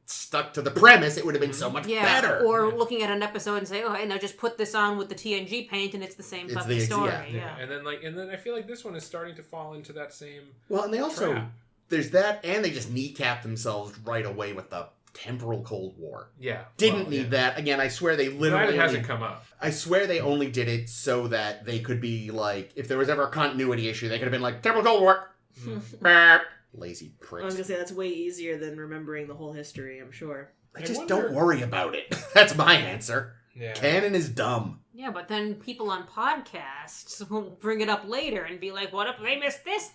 stuck to the premise, it would have been so much better. Or looking at an episode and say, oh, hey, now just put this on with the TNG paint and it's the same fucking story. Yeah. And then I feel like this one is starting to fall into that same Well, and they also... trap. There's that, and they just kneecap themselves right away with the temporal Cold War. Yeah. Didn't need that. Again, I swear they literally... Glad it hasn't come up. I swear they only did it so that they could be like... If there was ever a continuity issue, they could have been like, temporal Cold War! Lazy pricks. I was going to say, that's way easier than remembering the whole history, I'm sure. Don't worry about it. That's my answer. Yeah. Canon is dumb. Yeah, but then people on podcasts will bring it up later and be like, what if they missed this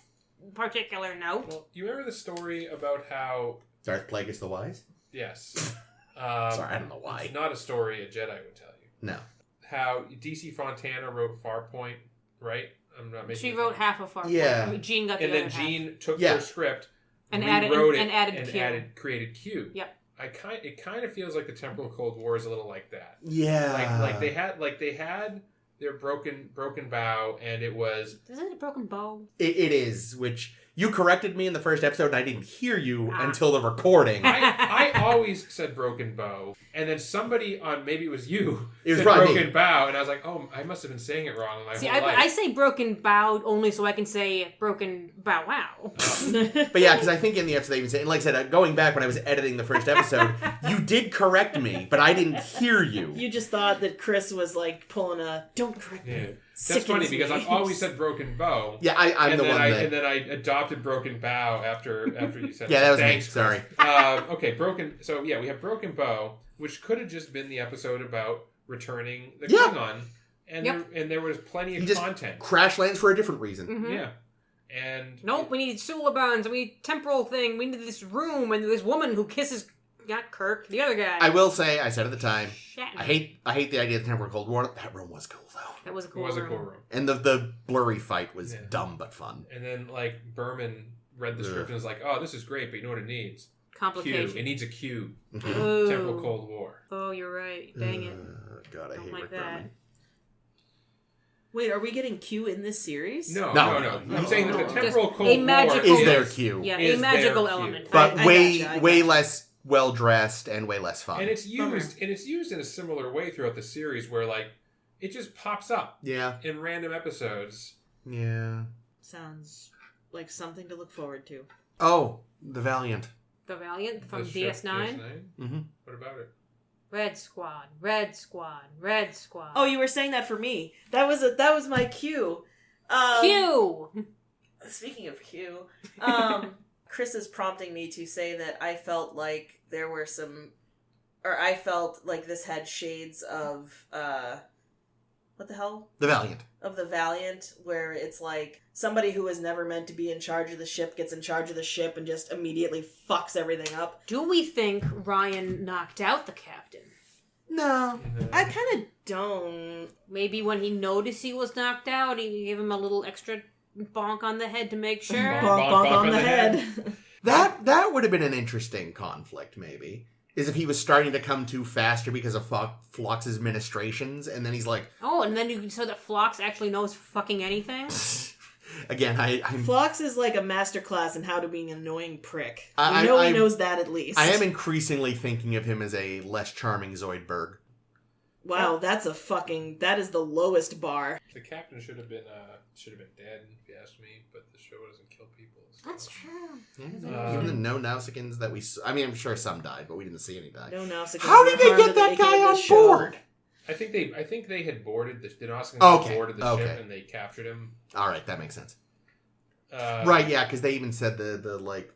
particular note? Well, you remember the story about how... Darth Plagueis the Wise? Yes. Sorry, I don't know why. It's not a story a Jedi would tell you. No. How DC Fontana wrote Farpoint, right? I'm not making. She wrote half of Farpoint. Yeah. I mean, Jean got the and other then half. Jean took her script and rewrote created Q. Yep. It kind of feels like the Temporal Cold War is a little like that. Yeah. Like they had their broken bow, and it was. Isn't it a broken bow? It is, which you corrected me in the first episode, and I didn't hear you until the recording. I always said broken bow, and then somebody on, maybe it was you, said probably broken bow, and I was like, oh, I must have been saying it wrong my whole life. I say broken bow only so I can say broken bow wow. But yeah, because I think in the episode they even say, and like I said, going back when I was editing the first episode, you did correct me, but I didn't hear you. You just thought that Chris was like pulling a, don't correct me. That's funny because I've always said broken bow. Yeah, I'm the one that... And then I adopted broken bow after you said yeah, that was Thanks, me. Sorry. Okay, broken... So, yeah, we have broken bow, which could have just been the episode about returning the Klingon. And there was plenty of content. Crash lands for a different reason. Mm-hmm. Yeah. And... Nope, we need Sulu bonds, we need temporal thing, we need this room, and this woman who kisses... Not Kirk, the other guy. I will say, I said at the time, Shatner. I hate the idea of the Temporal Cold War. That room was cool, though. That was a cool room. And the blurry fight was dumb but fun. And then, like, Berman read the script and was like, oh, this is great, but you know what it needs? Complication. Q. It needs a Q. Oh. Temporal Cold War. Oh, you're right. Dang it. God, I hate like Rick that. Berman. Wait, are we getting Q in this series? No. No. I'm saying that the Temporal Just Cold a War magical- Is there Q? Yeah, Is a magical there Q. element. But I way gotcha. less well-dressed and way less fun. And it's used in a similar way throughout the series where, like, it just pops up Yeah. in random episodes. Yeah. Sounds like something to look forward to. Oh, the Valiant. The Valiant from The ship Mm-hmm. DS9. What about it? Red Squad, Red Squad, Red Squad. Oh, you were saying that for me. That was my cue. Q! Speaking of Q, Chris is prompting me to say that I felt like there were I felt like this had shades of, what the hell? The Valiant. Of the Valiant, where it's like somebody who was never meant to be in charge of the ship gets in charge of the ship and just immediately fucks everything up. Do we think Ryan knocked out the captain? No, I kind of don't. Maybe when he noticed he was knocked out, he gave him a little extra bonk on the head to make sure. Bonk on the head. That would have been an interesting conflict, maybe. Is if he was starting to come too faster because of Phlox's ministrations, and then he's like... Oh, and then so that Phlox actually knows fucking anything? Again, I'm... Phlox is like a masterclass in how to be an annoying prick. He knows that at least. I am increasingly thinking of him as a less charming Zoidberg. Wow, that is the lowest bar. The captain should have been dead, if you ask me, but the show doesn't kill people. So. That's true. Yeah, even the no Nausicaans that we saw, I mean, I'm sure some died, but we didn't see any die. No Nausicaans. How did they get that guy on board? I think they had boarded the Nausicaans Okay. had boarded the ship Okay. and they captured him. All right, that makes sense. Right, yeah, because they even said the like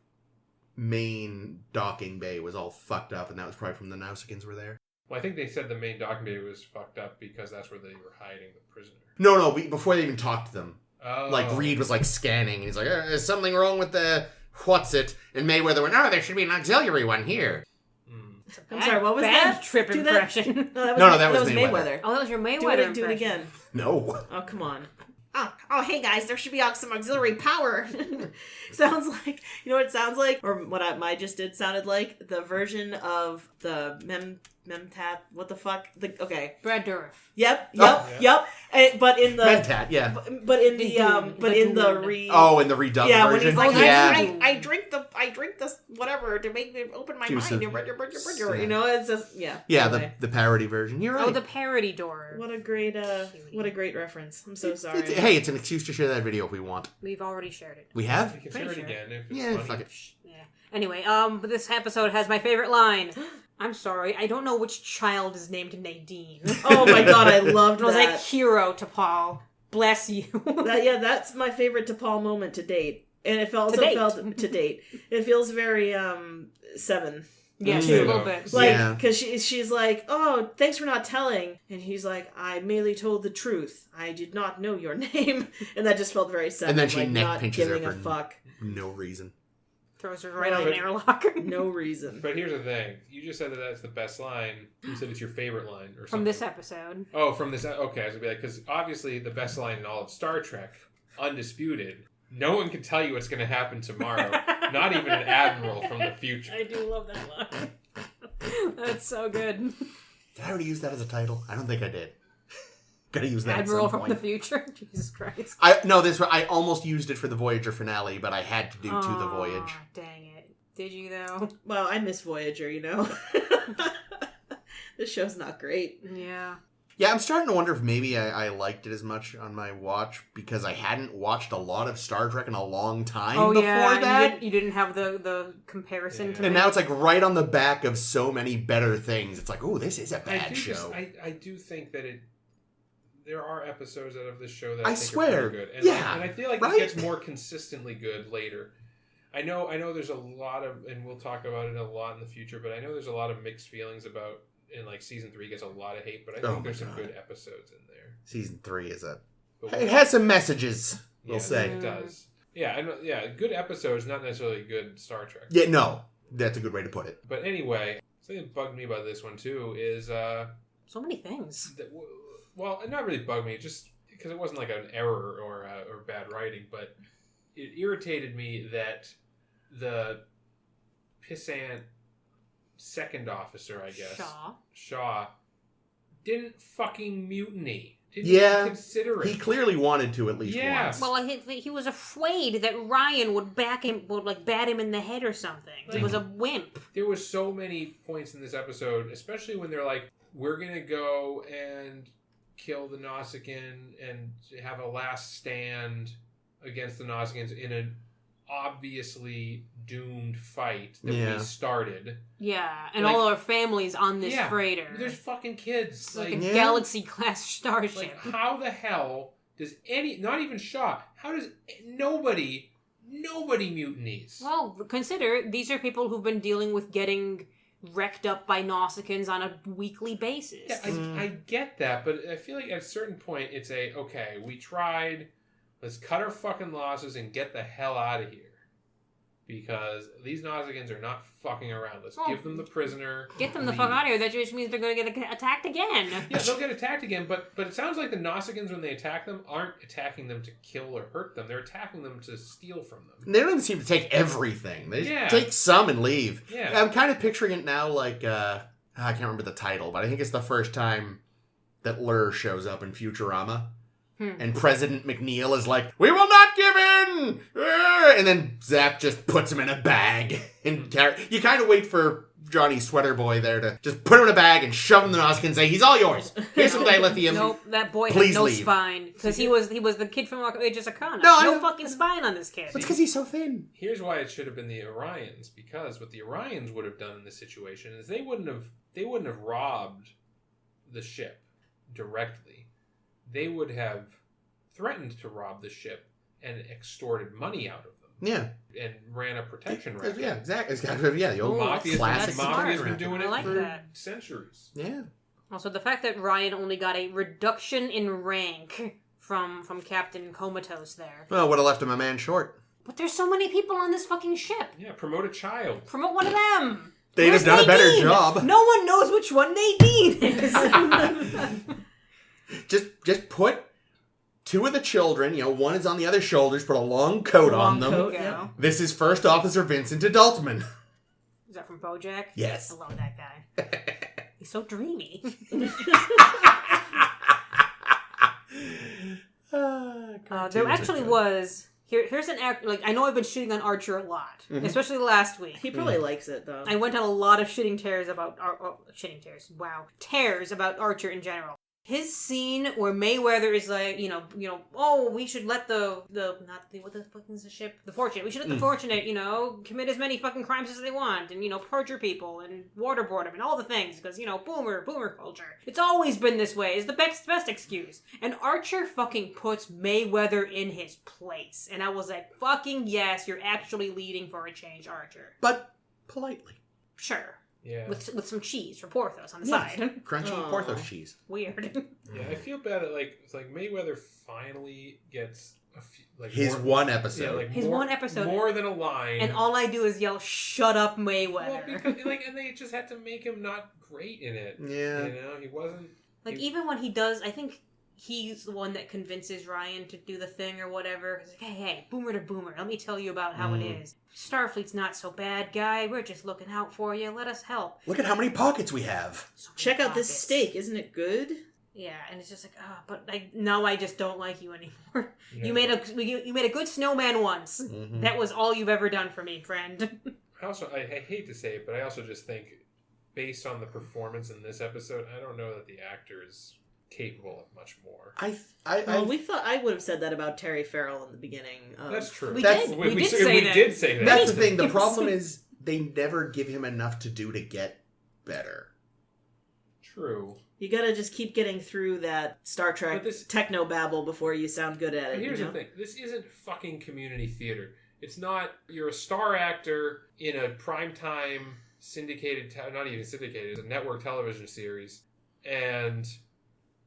main docking bay was all fucked up, and that was probably from the Nausicaans were there. Well, I think they said the main docking bay was fucked up because that's where they were hiding the prisoner. No, before they even talked to them. Oh. Like, Reed was, like, scanning, and he's like, there's something wrong with the what's-it? And Mayweather went, there should be an auxiliary one here. I'm sorry, what was bad that? trip Do impression. that was Mayweather. Oh, that was your Mayweather Do it impression. again. No. Oh, come on. Oh, hey guys, there should be some auxiliary power. Sounds like, you know what it sounds like? Or what I just did sounded like? The version of the Memtat, what the fuck? Okay. Brad Dourif. Yep. But in the... Mentat, yeah. But in the, in the redub yeah, version. when he's like, yeah. I drink this whatever to make me open my Juice mind. of- You know, it's just, yeah. Yeah, Anyway. the parody version. You're right. Oh, the parody door. What a great reference. I'm so sorry. Hey, it's an excuse to share that video if we want. We've already shared it. We have? You can Pretty share it sure. again if it's Yeah, funny. fuck it. Yeah. Anyway, but this episode has my favorite line. I'm sorry, I don't know which child is named Nadine. Oh my god, I loved I was that. like, hero to Paul. Bless you. That's my favorite DePaul moment to date. And it felt to date. It feels very Seven. Yes, Mm. a little bit. Like, Yeah. because she's like, oh, thanks for not telling. And he's like, I merely told the truth. I did not know your name. And that just felt very Seven. And then she like, neck not pinches her giving a for fuck. no reason. Throws her right on an airlock. No reason. But here's the thing. You just said that that's the best line. You said it's your favorite line or something. From this episode. Oh, from this... Okay, I was going to be like... Because obviously the best line in all of Star Trek, undisputed, no one can tell you what's going to happen tomorrow. Not even an admiral from the future. I do love that line. That's so good. Did I already use that as a title? I don't think I did. Gotta use that Admiral at some from point. the future? Jesus Christ. I almost used it for the Voyager finale, but I had to do To the Voyage. Dang it. Did you, though? Well, I miss Voyager, you know? This show's not great. Yeah. Yeah, I'm starting to wonder if maybe I liked it as much on my watch because I hadn't watched a lot of Star Trek in a long time before that. You didn't have the comparison to And make. now it's like right on the back of so many better things. It's like, oh, this is a bad show. I do think that there are episodes out of this show that I I think swear, are pretty good. And yeah, and I feel like right? it gets more consistently good later. I know there's a lot of, and we'll talk about it a lot in the future, but I know there's a lot of mixed feelings about, in like season 3 gets a lot of hate, but I think there's some good episodes in there. Season 3 is But it has some messages, we'll yes, say. it does. Yeah, good episodes, not necessarily good Star Trek. Yeah, no, that's a good way to put it. But anyway, something that bugged me about this one too is so many things. well, it not really bugged me, just because it wasn't like an error or bad writing, but it irritated me that the pissant second officer, I guess, Shaw, didn't fucking mutiny. Didn't even consider it. He clearly wanted to at least once. Well, he was afraid that Ryan would bat him in the head or something. He was a wimp. There was so many points in this episode, especially when they're like, we're going to go and kill the Nausicaan and have a last stand against the Nausicans in an obviously doomed fight that we started. Yeah, and all our families on this freighter. There's fucking kids. It's like a galaxy-class starship. Like, how the hell does not even Shaw, how does nobody mutinies? Well, consider, these are people who've been dealing with getting wrecked up by Nausicans on a weekly basis. Yeah, I get that, but I feel like at a certain point it's okay, we tried, let's cut our fucking losses and get the hell out of here. Because these Nausicans are not fucking around. Let's give them the prisoner. Get them the fuck out of here. That just means they're going to get attacked again. Yeah, they'll get attacked again, but it sounds like the Nausicans, when they attack them, aren't attacking them to kill or hurt them. They're attacking them to steal from them. They don't even seem to take everything. They just take some and leave. Yeah. I'm kind of picturing it now like, I can't remember the title, but I think it's the first time that Lur shows up in Futurama. And President McNeil is like, we will not give in! And then Zap just puts him in a bag. And you kind of wait for Johnny Sweater Boy there to just put him in a bag and shove him in the Nausicaa and say, he's all yours. Here's some dilithium. Nope, that boy Please had no leave. spine. Because he was the kid from Aegis Arcana. No fucking spine on this kid. It's because he's so thin. Here's why it should have been the Orions, because what the Orions would have done in this situation is they wouldn't have robbed the ship directly. They would have threatened to rob the ship and extorted money out of them. Yeah. And ran a protection racket. Yeah, exactly. Yeah, the old Mafia's classic been doing it for that. centuries. Yeah. Also, the fact that Ryan only got a reduction in rank from Captain Comatose there. Well, would have left him a man short. But there's so many people on this fucking ship. Yeah, promote a child. Promote one of them. They'd have done a better job. No one knows which one Nadine is. Just put two of the children, one is on the other shoulders, put a long coat on them. Coat, yeah. This is First Officer Vincent Adultman. Is that from BoJack? Yes. I love that guy. He's so dreamy. There actually was... Here's an act. Like, I know I've been shitting on Archer a lot, especially last week. He probably likes it though. I went on a lot of tears about Archer in general. His scene where Mayweather is like, oh, we should let what the fuck is the ship? The Fortunate. We should let the Fortunate, commit as many fucking crimes as they want and, perjure people and waterboard them and all the things because, boomer culture. It's always been this way. It's the best excuse. And Archer fucking puts Mayweather in his place. And I was like, fucking yes, you're actually leading for a change, Archer. But politely. Sure. Yeah. With some cheese for Porthos on the side. Crunchy Porthos cheese. Weird. Yeah, I feel bad that it's like Mayweather finally gets a few, his one episode. Yeah, his one episode. More than a line. And all I do is yell, "Shut up, Mayweather." Well, because, and they just had to make him not great in it. Yeah. He wasn't. Even when he does, I think he's the one that convinces Ryan to do the thing or whatever. He's like, hey, boomer to boomer, let me tell you about how it is. Starfleet's not so bad, guy. We're just looking out for you. Let us help. Look at how many pockets we have. So Check out this pockets. steak. Isn't it good? Yeah, and it's just like, but now I just don't like you anymore. Yeah. You made a good snowman once. Mm-hmm. That was all you've ever done for me, friend. I hate to say it, but I also just think, based on the performance in this episode, I don't know that the actor is capable of much more. We thought I would have said that about Terry Farrell in the beginning. That's true. We That's- did. We We did say that. That's the thing. The problem is they never give him enough to do to get better. True. You gotta just keep getting through that Star Trek techno babble before you sound good at it. But here's the thing. This isn't fucking community theater. It's not, you're a star actor in a primetime syndicated, not even syndicated, it's a network television series, and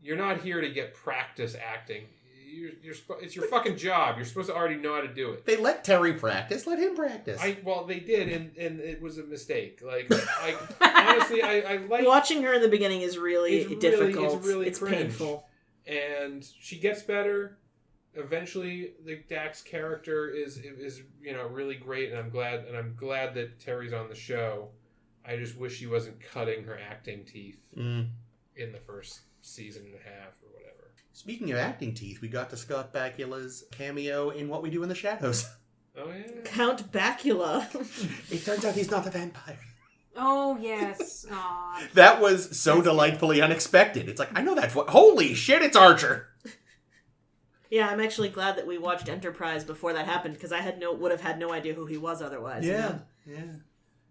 you're not here to get practice acting. It's your fucking job. You're supposed to already know how to do it. They let Terry practice. Let him practice. Well, they did, and it was a mistake. Honestly, I like watching her in the beginning is really difficult. It's really cringe. Painful, and she gets better. Eventually, the Dax character is really great, and I'm glad that Terry's on the show. I just wish she wasn't cutting her acting teeth in the first season and a half or whatever. Speaking of acting teeth, we got to Scott Bakula's cameo in What We Do in the Shadows. Oh yeah, Count Bakula. It turns out he's not a vampire. Oh, yes. Aw. That was so delightfully unexpected. It's like, I know that voice. Holy shit, it's Archer. Yeah, I'm actually glad that we watched Enterprise before that happened, because I would have had no idea who he was otherwise. Yeah.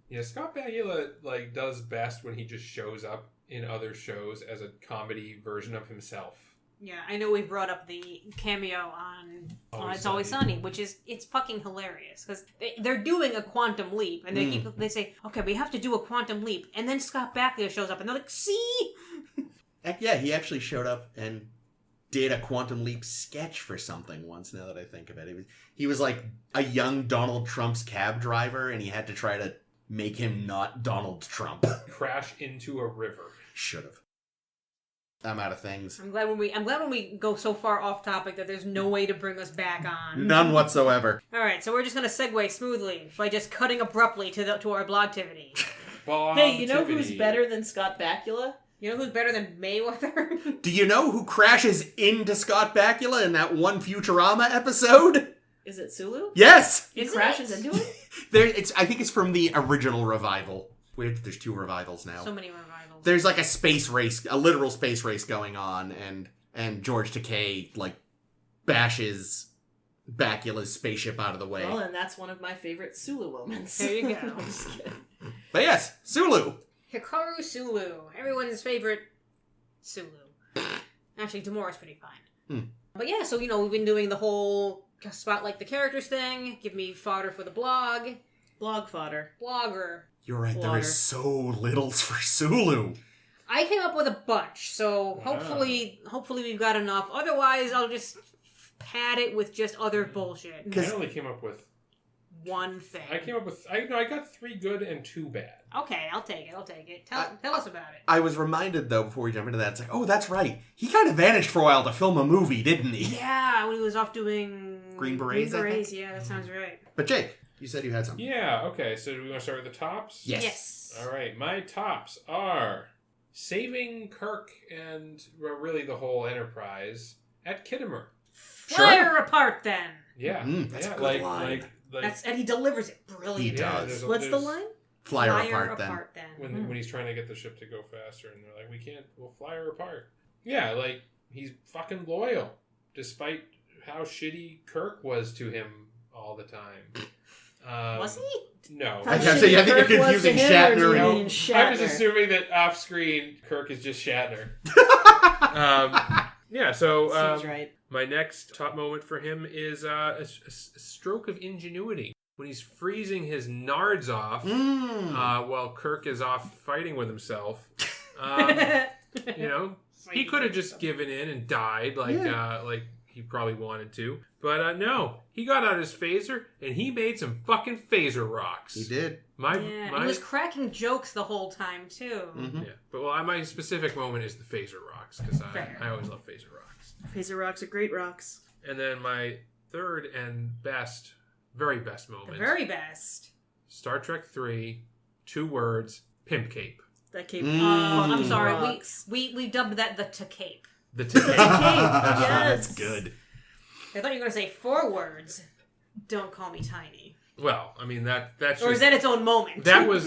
Yeah, Scott Bakula does best when he just shows up in other shows as a comedy version of himself. Yeah, I know we brought up the cameo on It's Always Sunny, which it's fucking hilarious because they're doing a quantum leap, and they say, okay, we have to do a quantum leap, and then Scott Bakula shows up, and they're like, see? Yeah, he actually showed up and did a quantum leap sketch for something once. Now that I think of it, he was like a young Donald Trump's cab driver, and he had to try to make him not Donald Trump. Crash into a river. Should have. I'm out of things. I'm glad when we go so far off topic that there's no way to bring us back on. None whatsoever. All right, so we're just gonna segue smoothly by just cutting abruptly to our blogtivity. Hey, you know who's better than Scott Bakula? You know who's better than Mayweather? Do you know who crashes into Scott Bakula in that one Futurama episode? Is it Sulu? Yes. He crashes into it. I think it's from the original revival. There's 2 revivals now. So many revivals. There's like a space race, a literal space race going on, and George Takei bashes Bakula's spaceship out of the way. Well, and that's one of my favorite Sulu moments. There you go. But yes, Sulu. Hikaru Sulu, everyone's favorite Sulu. Actually, Demora's pretty fine. But yeah, so we've been doing the whole spotlight the characters thing. Give me fodder for the blog. Blog fodder. Blogger. You're right. There is so little for Sulu. I came up with a bunch, so hopefully we've got enough. Otherwise, I'll just pad it with just other bullshit. I only came up with one thing. I got 3 good and 2 bad. Okay, I'll take it. Tell us about it. I was reminded, though, before we jump into that, it's like, oh, that's right. He kind of vanished for a while to film a movie, didn't he? Yeah, when he was off doing... Green Berets, I think? Yeah, that sounds right. But Jake, you said you had something. Yeah, okay, so do we want to start with the tops? Yes. All right, my tops are saving Kirk and really the whole Enterprise at Kittimer. Fly her apart, then. Yeah. That's a good line. And he delivers it brilliantly. He does. What's the line? Fly her apart, then. When he's trying to get the ship to go faster, and they're like, we'll fly her apart. Yeah, he's fucking loyal, despite how shitty Kirk was to him all the time. Was he? No. I think you're confusing Shatner. I was assuming that off-screen Kirk is just Shatner. Yeah, so seems right. My next top moment for him is a stroke of ingenuity. When he's freezing his nards off while Kirk is off fighting with himself. He could have just given in and died like he probably wanted to. But no, he got out his phaser and he made some fucking phaser rocks. He did. He was cracking jokes the whole time, too. Mm-hmm. Yeah, but my specific moment is the phaser rocks, because I always love phaser rocks. Phaser rocks are great rocks. And then my third and very best moment. The very best. Star Trek 3, 2 words, pimp cape. That cape. I'm sorry. We dubbed that the to-cape. The to-cape. Yes. That's good. I thought you were going to say 4 words. Don't call me tiny. Well, I mean that's. Or is that its own moment? That was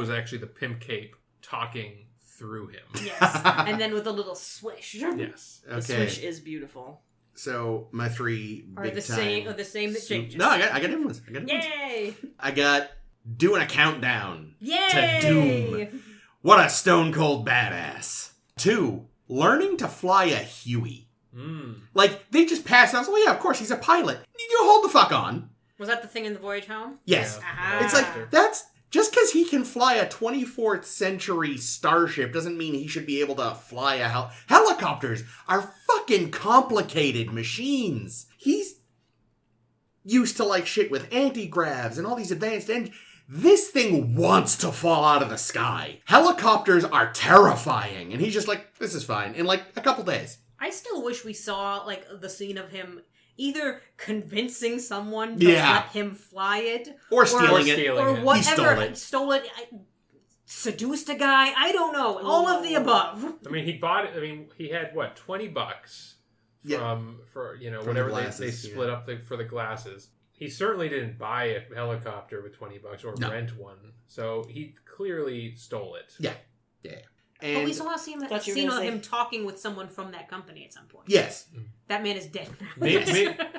actually the pimp cape talking through him. Yes, and then with a little swish. Yes. The swish is beautiful. So my 3 are the same that Jake just. No, I got different ones. Yay! I got doing a countdown. Yay! To Doom. What a stone cold badass. 2, learning to fly a Huey. They just passed. I was like, well, yeah, of course, he's a pilot. You hold the fuck on. Was that the thing in the voyage home? Yes. Yeah. It's like, that's just because he can fly a 24th century starship doesn't mean he should be able to fly a helicopters are fucking complicated machines. He's used to shit with anti-gravs and all these advanced engines. This thing wants to fall out of the sky. Helicopters are terrifying. And he's just like, this is fine. In a couple days. I still wish we saw the scene of him either convincing someone to let him fly it, or stealing it, or whatever. He stole it. Seduced a guy. I don't know. All of the above. I mean, he bought it. I mean, he had what, $20 for whatever glasses, they split up for the glasses. he certainly didn't buy a helicopter with $20 or No. rent one. So he clearly stole it. Yeah. And But we saw a scene Thought you were gonna of say- him talking with someone from that company at some point. yes. That man is dead.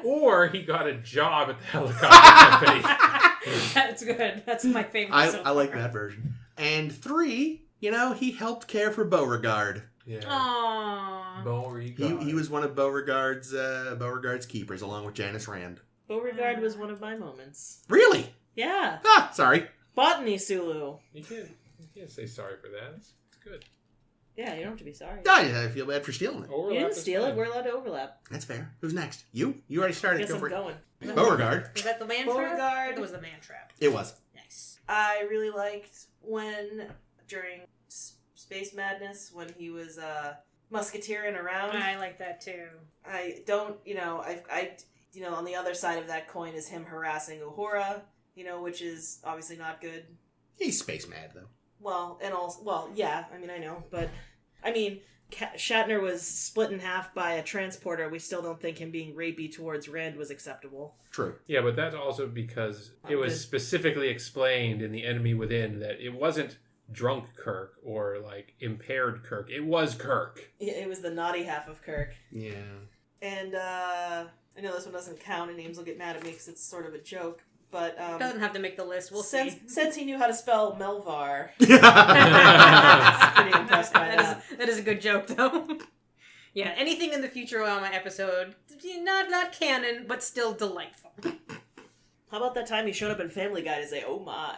Or he got a job at the helicopter company. That's good. That's my favorite. I like that version. And 3, he helped care for Beauregard. Yeah. Aww. Beauregard. He was one of Beauregard's keepers, along with Janice Rand. Beauregard was one of my moments. Really? Yeah. Sorry. Botany Sulu. You can't say sorry for that. It's good. Yeah, you don't have to be sorry. I feel bad for stealing it. You didn't steal it. We're allowed to overlap. That's fair. Who's next? You? You already started. Guess Go I'm for it. going. Beauregard. Was that the man Beauregard. trap? It was the man trap. It was. Nice. I really liked when, during Space Madness, when he was musketeering around. I like that too. I don't, on the other side of that coin is him harassing Uhura, which is obviously not good. He's space mad, though. Yeah, I know, but, Shatner was split in half by a transporter. We still don't think him being rapey towards Rand was acceptable. True. Yeah, but that's also because it was specifically explained in The Enemy Within that it wasn't drunk Kirk or, impaired Kirk. It was Kirk. It was the naughty half of Kirk. Yeah. And, I know this one doesn't count, and Ames will get mad at me because it's sort of a joke. But Doesn't have to make the list. We'll since, see. Since he knew how to spell Melvar, Yeah. pretty impressed by that. That is a good joke, though. Yeah, anything in the Futurama episode, not canon, but still delightful. How about that time he showed up in Family Guy to say, "Oh my"?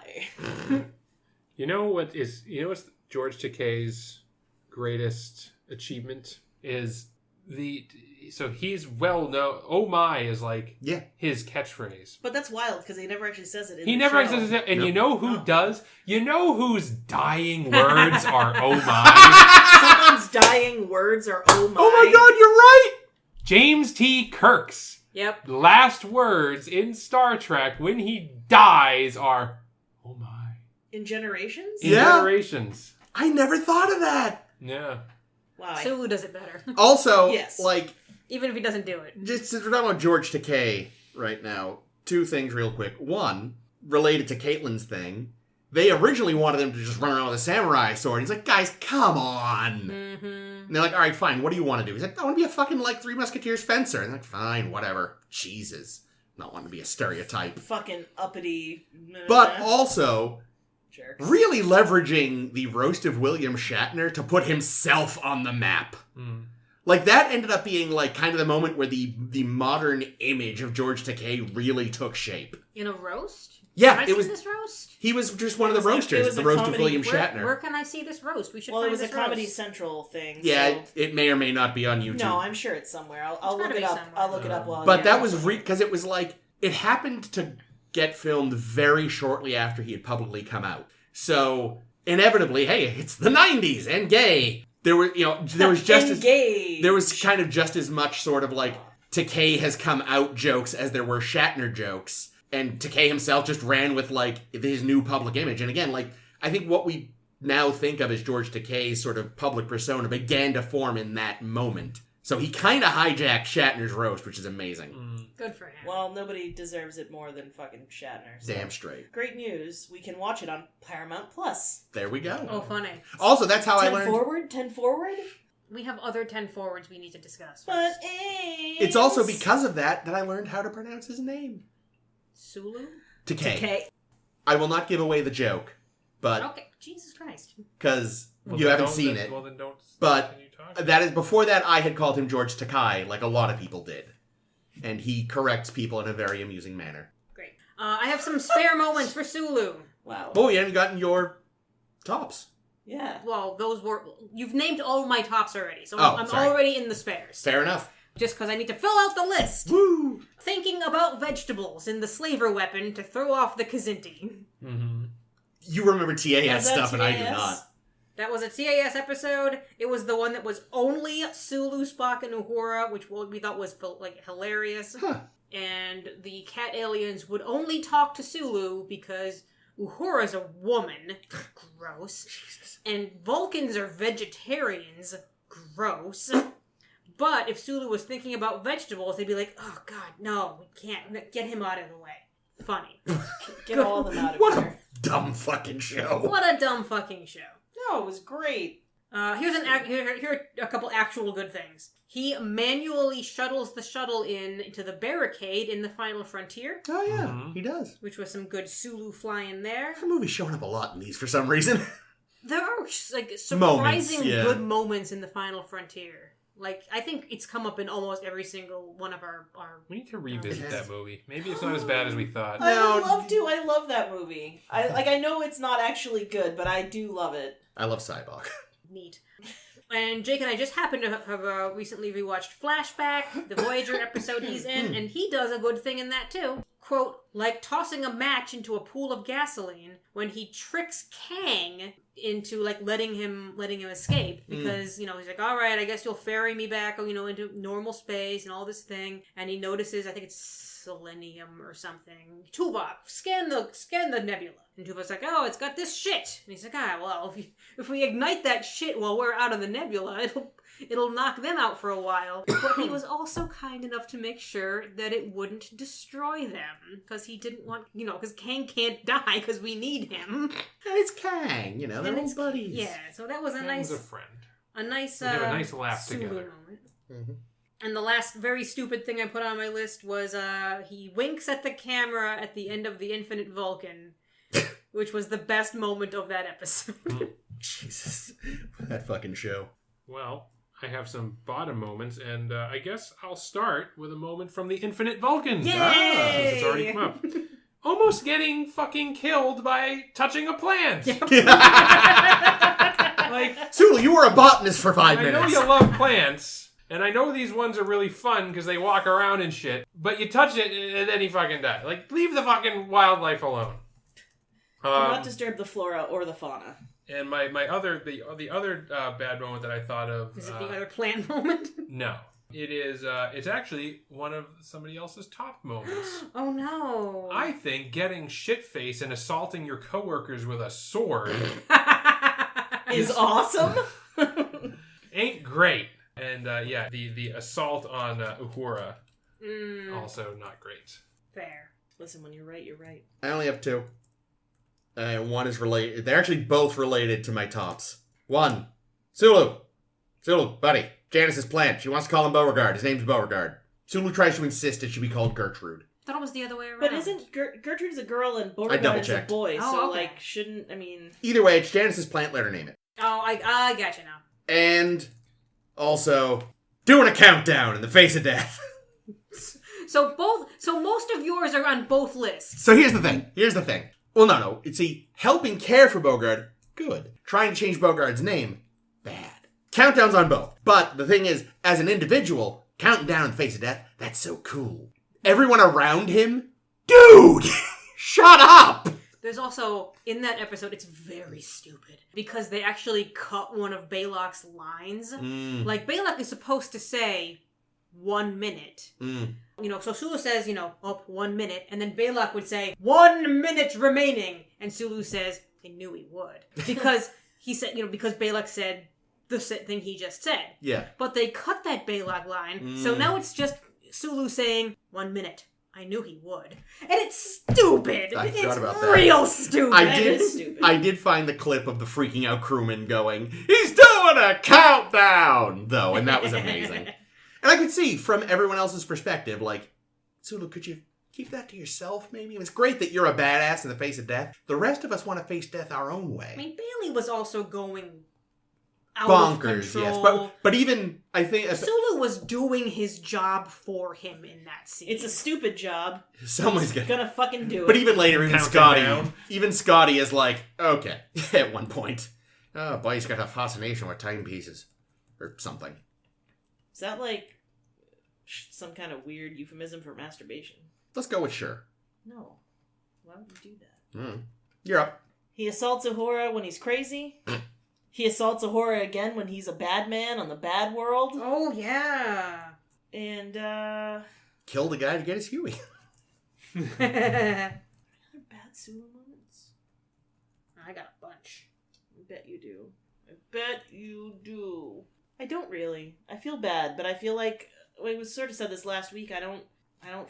What's George Takei's greatest achievement is so he's well known. Oh my is his catchphrase. But that's wild because he never actually says it. He never actually says it, and you know who does? You know whose dying words are oh my? Someone's dying words are "Oh my." Oh my God, you're right. James T. Kirk's Yep. last words in Star Trek when he dies are oh my. In Generations? In Yeah. Generations. I never thought of that. Yeah. Wow. Sulu does it better. Also, Yes. Even if he doesn't do it. just since we're talking about George Takei right now, 2 things real quick. One, related to Caitlyn's thing, they originally wanted him to just run around with a samurai sword. He's like, guys, come on. Mm-hmm. And they're like, all right, fine, what do you want to do? He's like, I want to be a fucking, Three Musketeers fencer. And they're like, fine, whatever. Jesus. Not wanting to be a stereotype. Fucking uppity. But also, jerks. really leveraging the roast of William Shatner to put himself on the map. Mm. That ended up being, kind of the moment where the modern image of George Takei really took shape. In a roast? Yeah, Can I it see was. this roast? He was just one of the It was roasters, a the roast of comedy- William Where Shatner. can I see this roast? We should Well, find it was a this Comedy roast. Central thing. Yeah, so... it may or may not be on YouTube. No, I'm sure it's somewhere. I'll It's look gotta it be up. somewhere. I'll look it up while. But yeah. that was because it was it happened to get filmed very shortly after he had publicly come out. So inevitably, hey, it's the 90s and gay. There was just as Engage. there was kind of just as much sort of Takei has come out jokes as there were Shatner jokes, and Takei himself just ran with his new public image. And again, I think what we now think of as George Takei's sort of public persona began to form in that moment. So he kind of hijacked Shatner's roast, which is amazing. Good for him. Well, nobody deserves it more than fucking Shatner. So. Damn straight. Great news. We can watch it on Paramount Plus. There we go. Oh, funny. Also, that's how I 10 learned. forward? 10 forward? We have other 10 forwards we need to discuss. But First. It's also because of that I learned how to pronounce his name. Sulu? Takei. Okay. I will not give away the joke, but Okay. Jesus Christ. because Well, you then haven't don't- seen then- it. Well, then don't. But continue talking. that is before that I had called him George Takai, like a lot of people did, and he corrects people in a very amusing manner. Great. I have some spare moments for Sulu. Wow. Oh, you haven't gotten your tops. Yeah. Well, those were... You've named all my tops already, so Oh, I'm sorry. already in the spares. Fair enough. Just because I need to fill out the list. Woo! Thinking about vegetables in the slaver weapon to throw off the Kzinti. Mm-hmm. You remember Was TAS that stuff, and I do TAS? not. That was a TAS episode. It was the one that was only Sulu, Spock, and Uhura, which we thought was hilarious. Huh. And the cat aliens would only talk to Sulu because Uhura's a woman. Gross. And Vulcans are vegetarians. Gross. But if Sulu was thinking about vegetables, they'd be like, oh god, no, we can't. Get him out of the way. Funny. Get all of them out of What here. a dumb fucking show. What a dumb fucking show. No, it was great. Here are a couple actual good things. He manually shuttles the shuttle into the barricade in the Final Frontier. Oh, yeah, he does. Which was some good Sulu flying there. That movie's showing up a lot in these for some reason. There are, like, surprising Moments, yeah. good moments in the Final Frontier. Like, I think it's come up in almost every single one of our We need to revisit that movie. Maybe it's not as bad as we thought. I would love to. I love that movie. I know it's not actually good, but I do love it. I love Cybok. Neat. And Jake and I just happened to have recently rewatched Flashback, the Voyager episode he's in, and he does a good thing in that too. Quote, like tossing a match into a pool of gasoline when he tricks Kang into like letting him escape because he's like, all right, I guess you'll ferry me back into normal space and all this thing, and he notices, I think it's selenium or something. Tuvok, scan the nebula. And Tuvok's like, oh, it's got this shit. And he's like, well, if we ignite that shit while we're out of the nebula, it'll knock them out for a while. But he was also kind enough to make sure that it wouldn't destroy them. Because he didn't want, because Kang can't die because we need him. And it's Kang, they're old buddies. Yeah, so that was Kang's a friend. a nice They have a nice laugh Sulu together. moment. Mm-hmm. And the last very stupid thing I put on my list was he winks at the camera at the end of The Infinite Vulcan, which was the best moment of that episode. Jesus. That fucking show. Well, I have some bottom moments, and I guess I'll start with a moment from The Infinite Vulcan. Yay! Since it's already come up. Almost getting fucking killed by touching a plant. Like, Sulu, you were a botanist for 5 minutes. I know you love plants, and I know these ones are really fun because they walk around and shit, but you touch it and then he fucking dies. Like, leave the fucking wildlife alone. Do not disturb the flora or the fauna. And the other bad moment that I thought of... Is it the other plant moment? No. It is, it's actually one of somebody else's top moments. Oh no. I think getting shit-faced and assaulting your coworkers with a sword is awesome. ain't great. And the assault on Uhura, also not great. Fair. Listen, when you're right, you're right. I only have 2. One is related. They're actually both related to my tops. 1, Sulu, buddy. Janice's plant. She wants to call him Beauregard. His name's Beauregard. Sulu tries to insist it should be called Gertrude. I thought it was the other way around. But isn't Gertrude's a girl and Beauregard is a double-checked. boy? Oh, so, okay. shouldn't, Either way, it's Janice's plant. Let her name it. Oh, I gotcha now. And also, doing a countdown in the face of death. So most of yours are on both lists. So here's the thing. Well, no. See, helping care for Beauregard, good. Trying to change Beauregard's name, bad. Countdown's on both. But the thing is, as an individual, counting down in the face of death, that's so cool. Everyone around him, dude, shut up! There's also, in that episode, it's very stupid. Because they actually cut one of Balok's lines. Like, Balok is supposed to say, 1 minute. So Sulu says, 1 minute. And then Balok would say, 1 minute remaining. And Sulu says, I knew he would. Because he said, because Balok said the thing he just said. Yeah. But they cut that Balok line. So now it's just Sulu saying, 1 minute. I knew he would. And it's stupid. I forgot about that. It's real stupid. I did find the clip of the freaking out crewman going, he's doing a countdown, though, and that was amazing. And I could see from everyone else's perspective, like, Sulu, could you keep that to yourself, maybe? It's great that you're a badass in the face of death. The rest of us want to face death our own way. I mean, Bailey was also going out bonkers, of yes. control. But even, I think... Sulu was doing his job for him in that scene. It's a stupid job. Someone's gonna fucking do it. But even later, Counting even Scotty is like, okay, at one point. Oh, boy, he's got a fascination with timepieces. Or something. Is that like some kind of weird euphemism for masturbation? Let's go with sure. No. Why would you do that? You're up. He assaults Uhura when he's crazy. He assaults Uhura again when he's a bad man on the bad world. Oh, yeah. And, Killed a guy to get his Huey. Other bad Sulu moments? I got a bunch. I bet you do. I bet you do. I don't really. I feel bad, but I feel like we sort of said this last week. I don't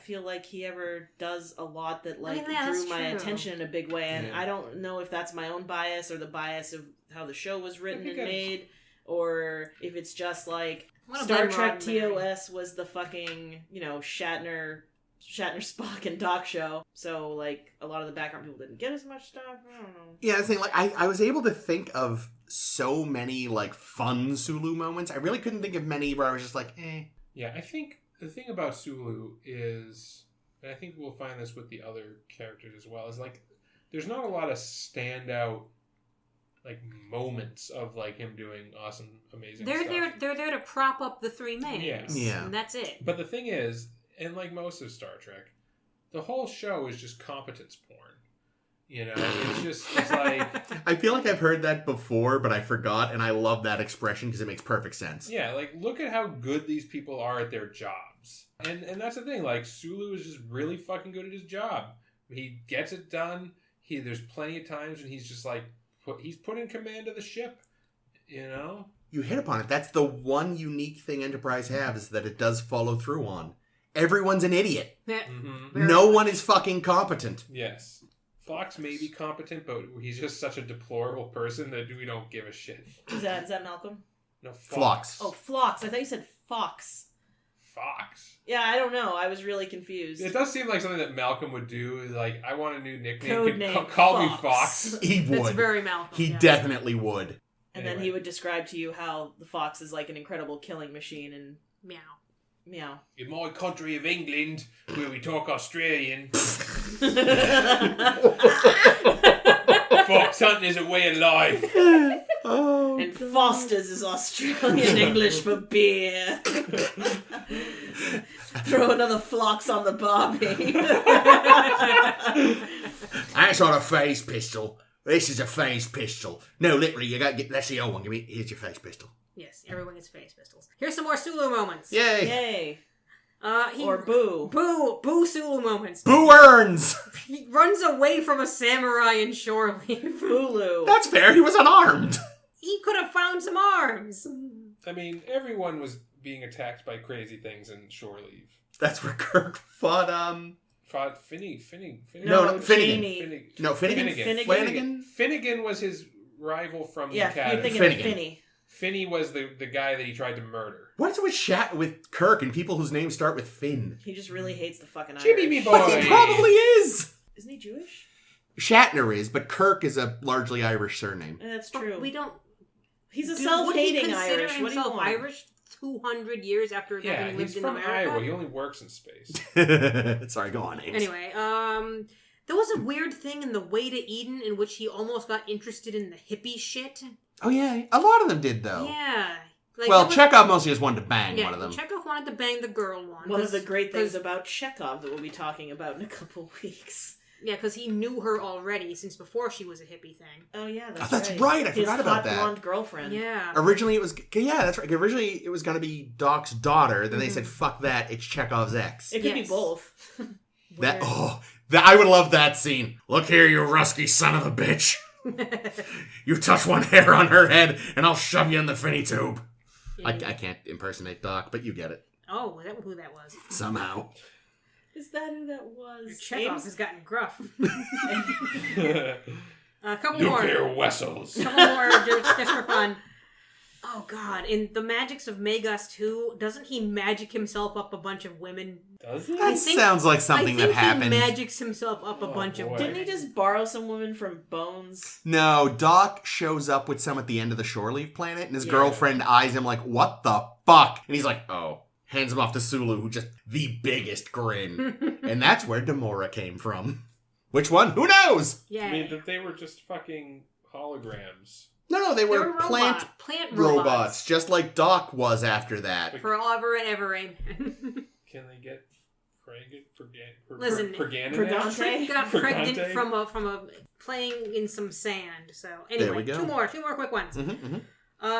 feel like he ever does a lot that like drew my attention in a big way, and I don't know if that's my own bias or the bias of how the show was written and made, or if it's just like Star Trek TOS was the fucking, Shatner, Spock, and Doc show. So, like, a lot of the background people didn't get as much stuff. I don't know. Yeah, the thing, like, I was able to think of so many, like, fun Sulu moments. I really couldn't think of many where I was just like, eh. Yeah, I think the thing about Sulu is, and I think we'll find this with the other characters as well, is, like, there's not a lot of standout, like, moments of, like, him doing awesome, amazing stuff. They're there to prop up the three mains. Yeah. And that's it. But the thing is, and like most of Star Trek, the whole show is just competence porn. It's like... I feel like I've heard that before, but I forgot, and I love that expression because it makes perfect sense. Yeah, like, look at how good these people are at their jobs. And that's the thing, like, Sulu is just really fucking good at his job. He gets it done. There's plenty of times when he's just like, he's put in command of the ship, You hit upon it. That's the one unique thing Enterprise has, is that it does follow through on. Everyone's an idiot. Yeah. Mm-hmm. No one is fucking competent. Yes. Fox may be competent, but he's just such a deplorable person that we don't give a shit. Is that Malcolm? No, Phlox. Oh, Phlox. I thought you said Fox. Fox. Yeah, I don't know. I was really confused. It does seem like something that Malcolm would do. Like, I want a new nickname. Code name call Fox. Me Fox. He would. That's very Malcolm. He definitely would. And then he would describe to you how the fox is like an incredible killing machine and... Meow. Meow. In my country of England, where we talk Australian, fox hunting is a way of life. Oh, and God. Foster's is Australian English for beer. Throw another Phlox on the barbie. That's not a phase pistol. This is a phase pistol. No, literally, you gotta get... That's the old one. Here's your phase pistol. Yes, everyone gets phase pistols. Here's some more Sulu moments. Yay! Or boo. Boo Sulu moments. Boo earns! He runs away from a samurai in shore leave. Bulu. That's fair, he was unarmed. He could have found some arms. I mean, everyone was being attacked by crazy things in shore leave. That's where Kirk fought, Finnegan. No, Finnegan. Jamie. No, Finnegan. Flanagan? Finnegan was his rival from the you're academy. thinking Finnegan. of Finny. Finny was the guy that he tried to murder. What's with Kirk and people whose names start with Finn? He just really hates the fucking Jimmy Irish. me boy. But he probably is! Isn't he Jewish? Shatner is, but Kirk is a largely Irish surname. That's true. We don't... He's a self-hating Irish. Would he consider What do you himself want? Irish 200 years after having lived he's in from America? Iowa. He only works in space. Sorry, go on, Ames. Anyway, there was a weird thing in The Way to Eden in which he almost got interested in the hippie shit. Oh, yeah. A lot of them did, though. Yeah. Like, well, Chekhov mostly just wanted to bang yeah, one of them. Chekhov wanted to bang the girl one. One of the great things about Chekhov that we'll be talking about in a couple weeks. Yeah, because he knew her already since before she was a hippie thing. Oh, yeah, that's right. That's right. I forgot about His that. hot blonde girlfriend. Yeah. Originally, it was... Yeah, that's right. Originally, it was going to be Doc's daughter. Then they said, fuck that. It's Chekhov's ex. It could be both. I would love that scene. Look here, you rusky son of a bitch. You touch one hair on her head, and I'll shove you in the finny tube. Yeah. I can't impersonate Doc, but you get it. Oh, is that who that was? Somehow. Is that who that was? Chekhov has gotten gruff. A couple Nuclear more. vessels. Couple more just for fun. Oh, God. In The Magics of Magus 2, doesn't he magic himself up a bunch of women? Does he? That sounds like something that happened. He magics himself up a bunch of boy. women. Didn't he just borrow some woman from Bones? No, Doc shows up with some at the end of the shore leave planet, and his girlfriend eyes him like, what the fuck? And he's like, oh. Hands him off to Sulu, who just the biggest grin. And that's where Demora came from. Which one? Who knows? Yeah. I mean, that they were just fucking holograms. No, they were plant robots, just like Doc was after that. Forever and ever, amen. Can they get pregnant? Listen, Pregante? Trick got pregnant from a playing in some sand. So anyway, There we go. two more quick ones.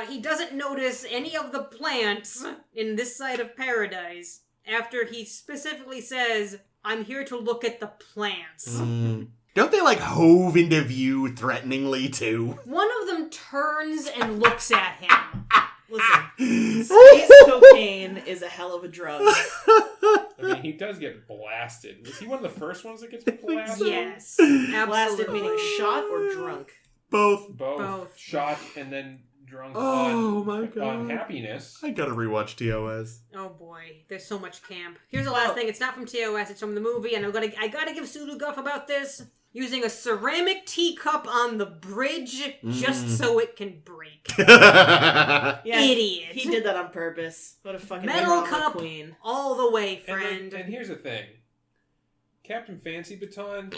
He doesn't notice any of the plants in this side of paradise after he specifically says, I'm here to look at the plants. Don't they like hove into view threateningly too? One of them turns and looks at him. Listen, space cocaine is a hell of a drug. I mean, he does get blasted. Was he one of the first ones that gets blasted? Yes. Blasted Absolutely. meaning shot or drunk? Both. Both. Shot and then drunk Oh on, my God. on happiness. I gotta rewatch TOS. Oh boy, there's so much camp. Here's the last thing. It's not from TOS. It's from the movie, and I gotta give Sulu guff about this. Using a ceramic teacup on the bridge just so it can break. Yeah, Idiot. He did that on purpose. What a fucking Metal drama cup queen. all the way, friend. And here's the thing. Captain Fancy Baton,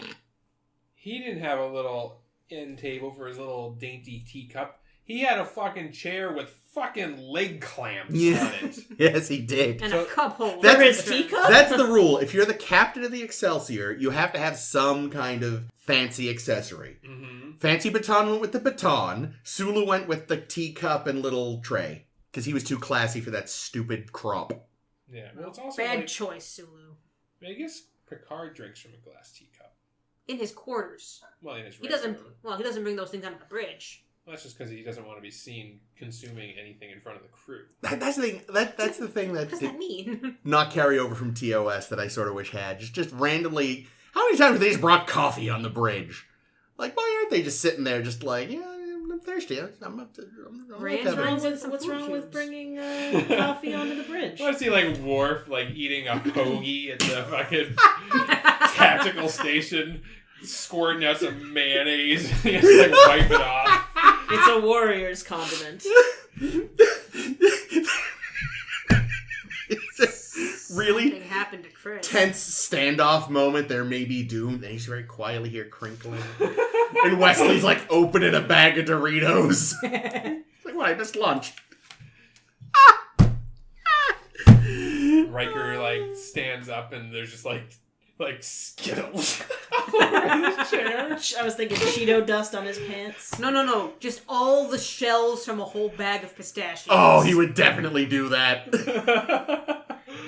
he didn't have a little end table for his little dainty teacup. He had a fucking chair with fucking leg clamps on it. Yes, he did. And a cup holder. That's For his teacup? That's the rule. If you're the captain of the Excelsior, you have to have some kind of fancy accessory. Mm-hmm. Fancy Baton went with the baton. Sulu went with the teacup and little tray. Because he was too classy for that stupid crop. Yeah, well, it's also Bad like, choice, Sulu. I guess Picard drinks from a glass teacup. In his quarters. Well, in his He doesn't. regular- Well, he doesn't bring those things onto the bridge. Well, that's just because he doesn't want to be seen consuming anything in front of the crew. That's the thing. That's the thing that What does did that mean? not carry over from TOS that I sort of wish had. Just randomly. How many times have they just brought coffee on the bridge? Like, why aren't they just sitting there, just like, yeah, I'm thirsty. I'm up to. What's wrong with bringing coffee onto the bridge? Why is he like Worf, like eating a hoagie at the fucking tactical station, squirting out some mayonnaise? He has to like wipe it off. It's a warrior's condiment. Really Something happened to Chris. tense standoff moment. There may be doom. And he's very quietly here crinkling. And Wesley's like opening a bag of Doritos. It's like, what? I missed lunch. Riker like stands up and there's just like Skittles all over his chair. I was thinking Cheeto dust on his pants. No. Just all the shells from a whole bag of pistachios. Oh, he would definitely do that.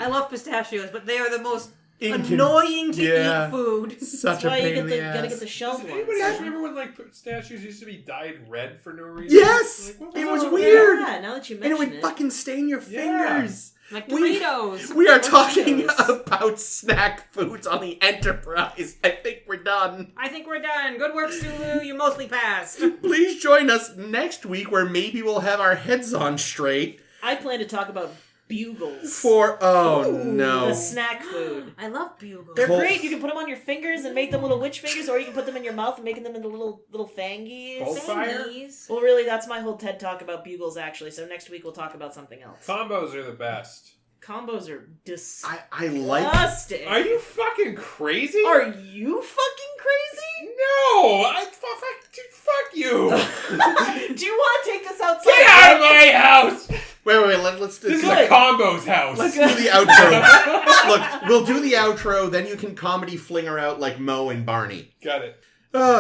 I love pistachios, but they are the most Incon- annoying to Yeah. eat food. Such That's a why pain you in the gotta get ass. the shelled Does ones. anybody else remember when like statues used to be dyed red for no reason? Yes! Like, what It was all weird. Yeah, now that you And it mention would it. fucking stain your Yeah. fingers. Like We- Doritos. We are talking Doritos. about snack foods on the Enterprise. I think we're done. I think we're done. Good work, Sulu. You mostly passed. Please join us next week where maybe we'll have our heads on straight I plan to talk about bugles. for... Oh, The no. snack food. I love bugles. They're Cold- great. You can put them on your fingers and make them little witch fingers, or you can put them in your mouth and make them into little fangies. Cold fire? Thingies. Well, really, that's my whole TED talk about bugles, actually. So next week we'll talk about something else. Combos are the best. Combos are disgusting. I like... Are you fucking crazy? Are you fucking crazy? No! Fuck you! Do you want to take this outside? Get out of my house! Wait, let's do This is the a Combo's house. Let's do the outro. Look, we'll do the outro, then you can comedy fling her out like Mo and Barney. Got it.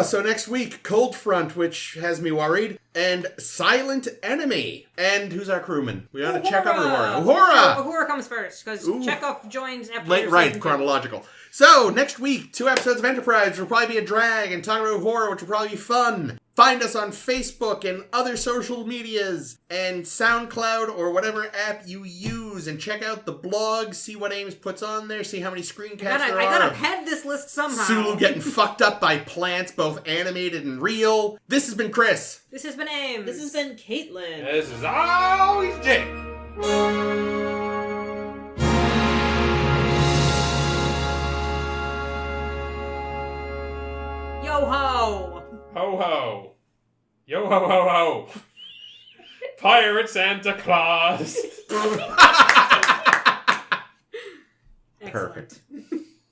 So next week, Cold Front, which has me worried, and Silent Enemy. And who's our crewman? We ought to check out Uhura. Uhura! Uhura comes first, because Ooh. Chekhov joins after Late, your right, season two. chronological. So, next week, 2 episodes of Enterprise, which will probably be a drag, and talking about Uhura, which will probably be fun. Find us on Facebook and other social medias, and SoundCloud, or whatever app you use, and check out the blog, see what Ames puts on there, see how many screencasts there I are. gotta pad this list somehow. Sulu getting fucked up by plants, both animated and real. This has been Chris. This has been Ames. This has been Caitlin. This is always Jake. Yo ho! Ho ho. Yo ho ho ho. Pirate Santa Claus. Excellent. Perfect.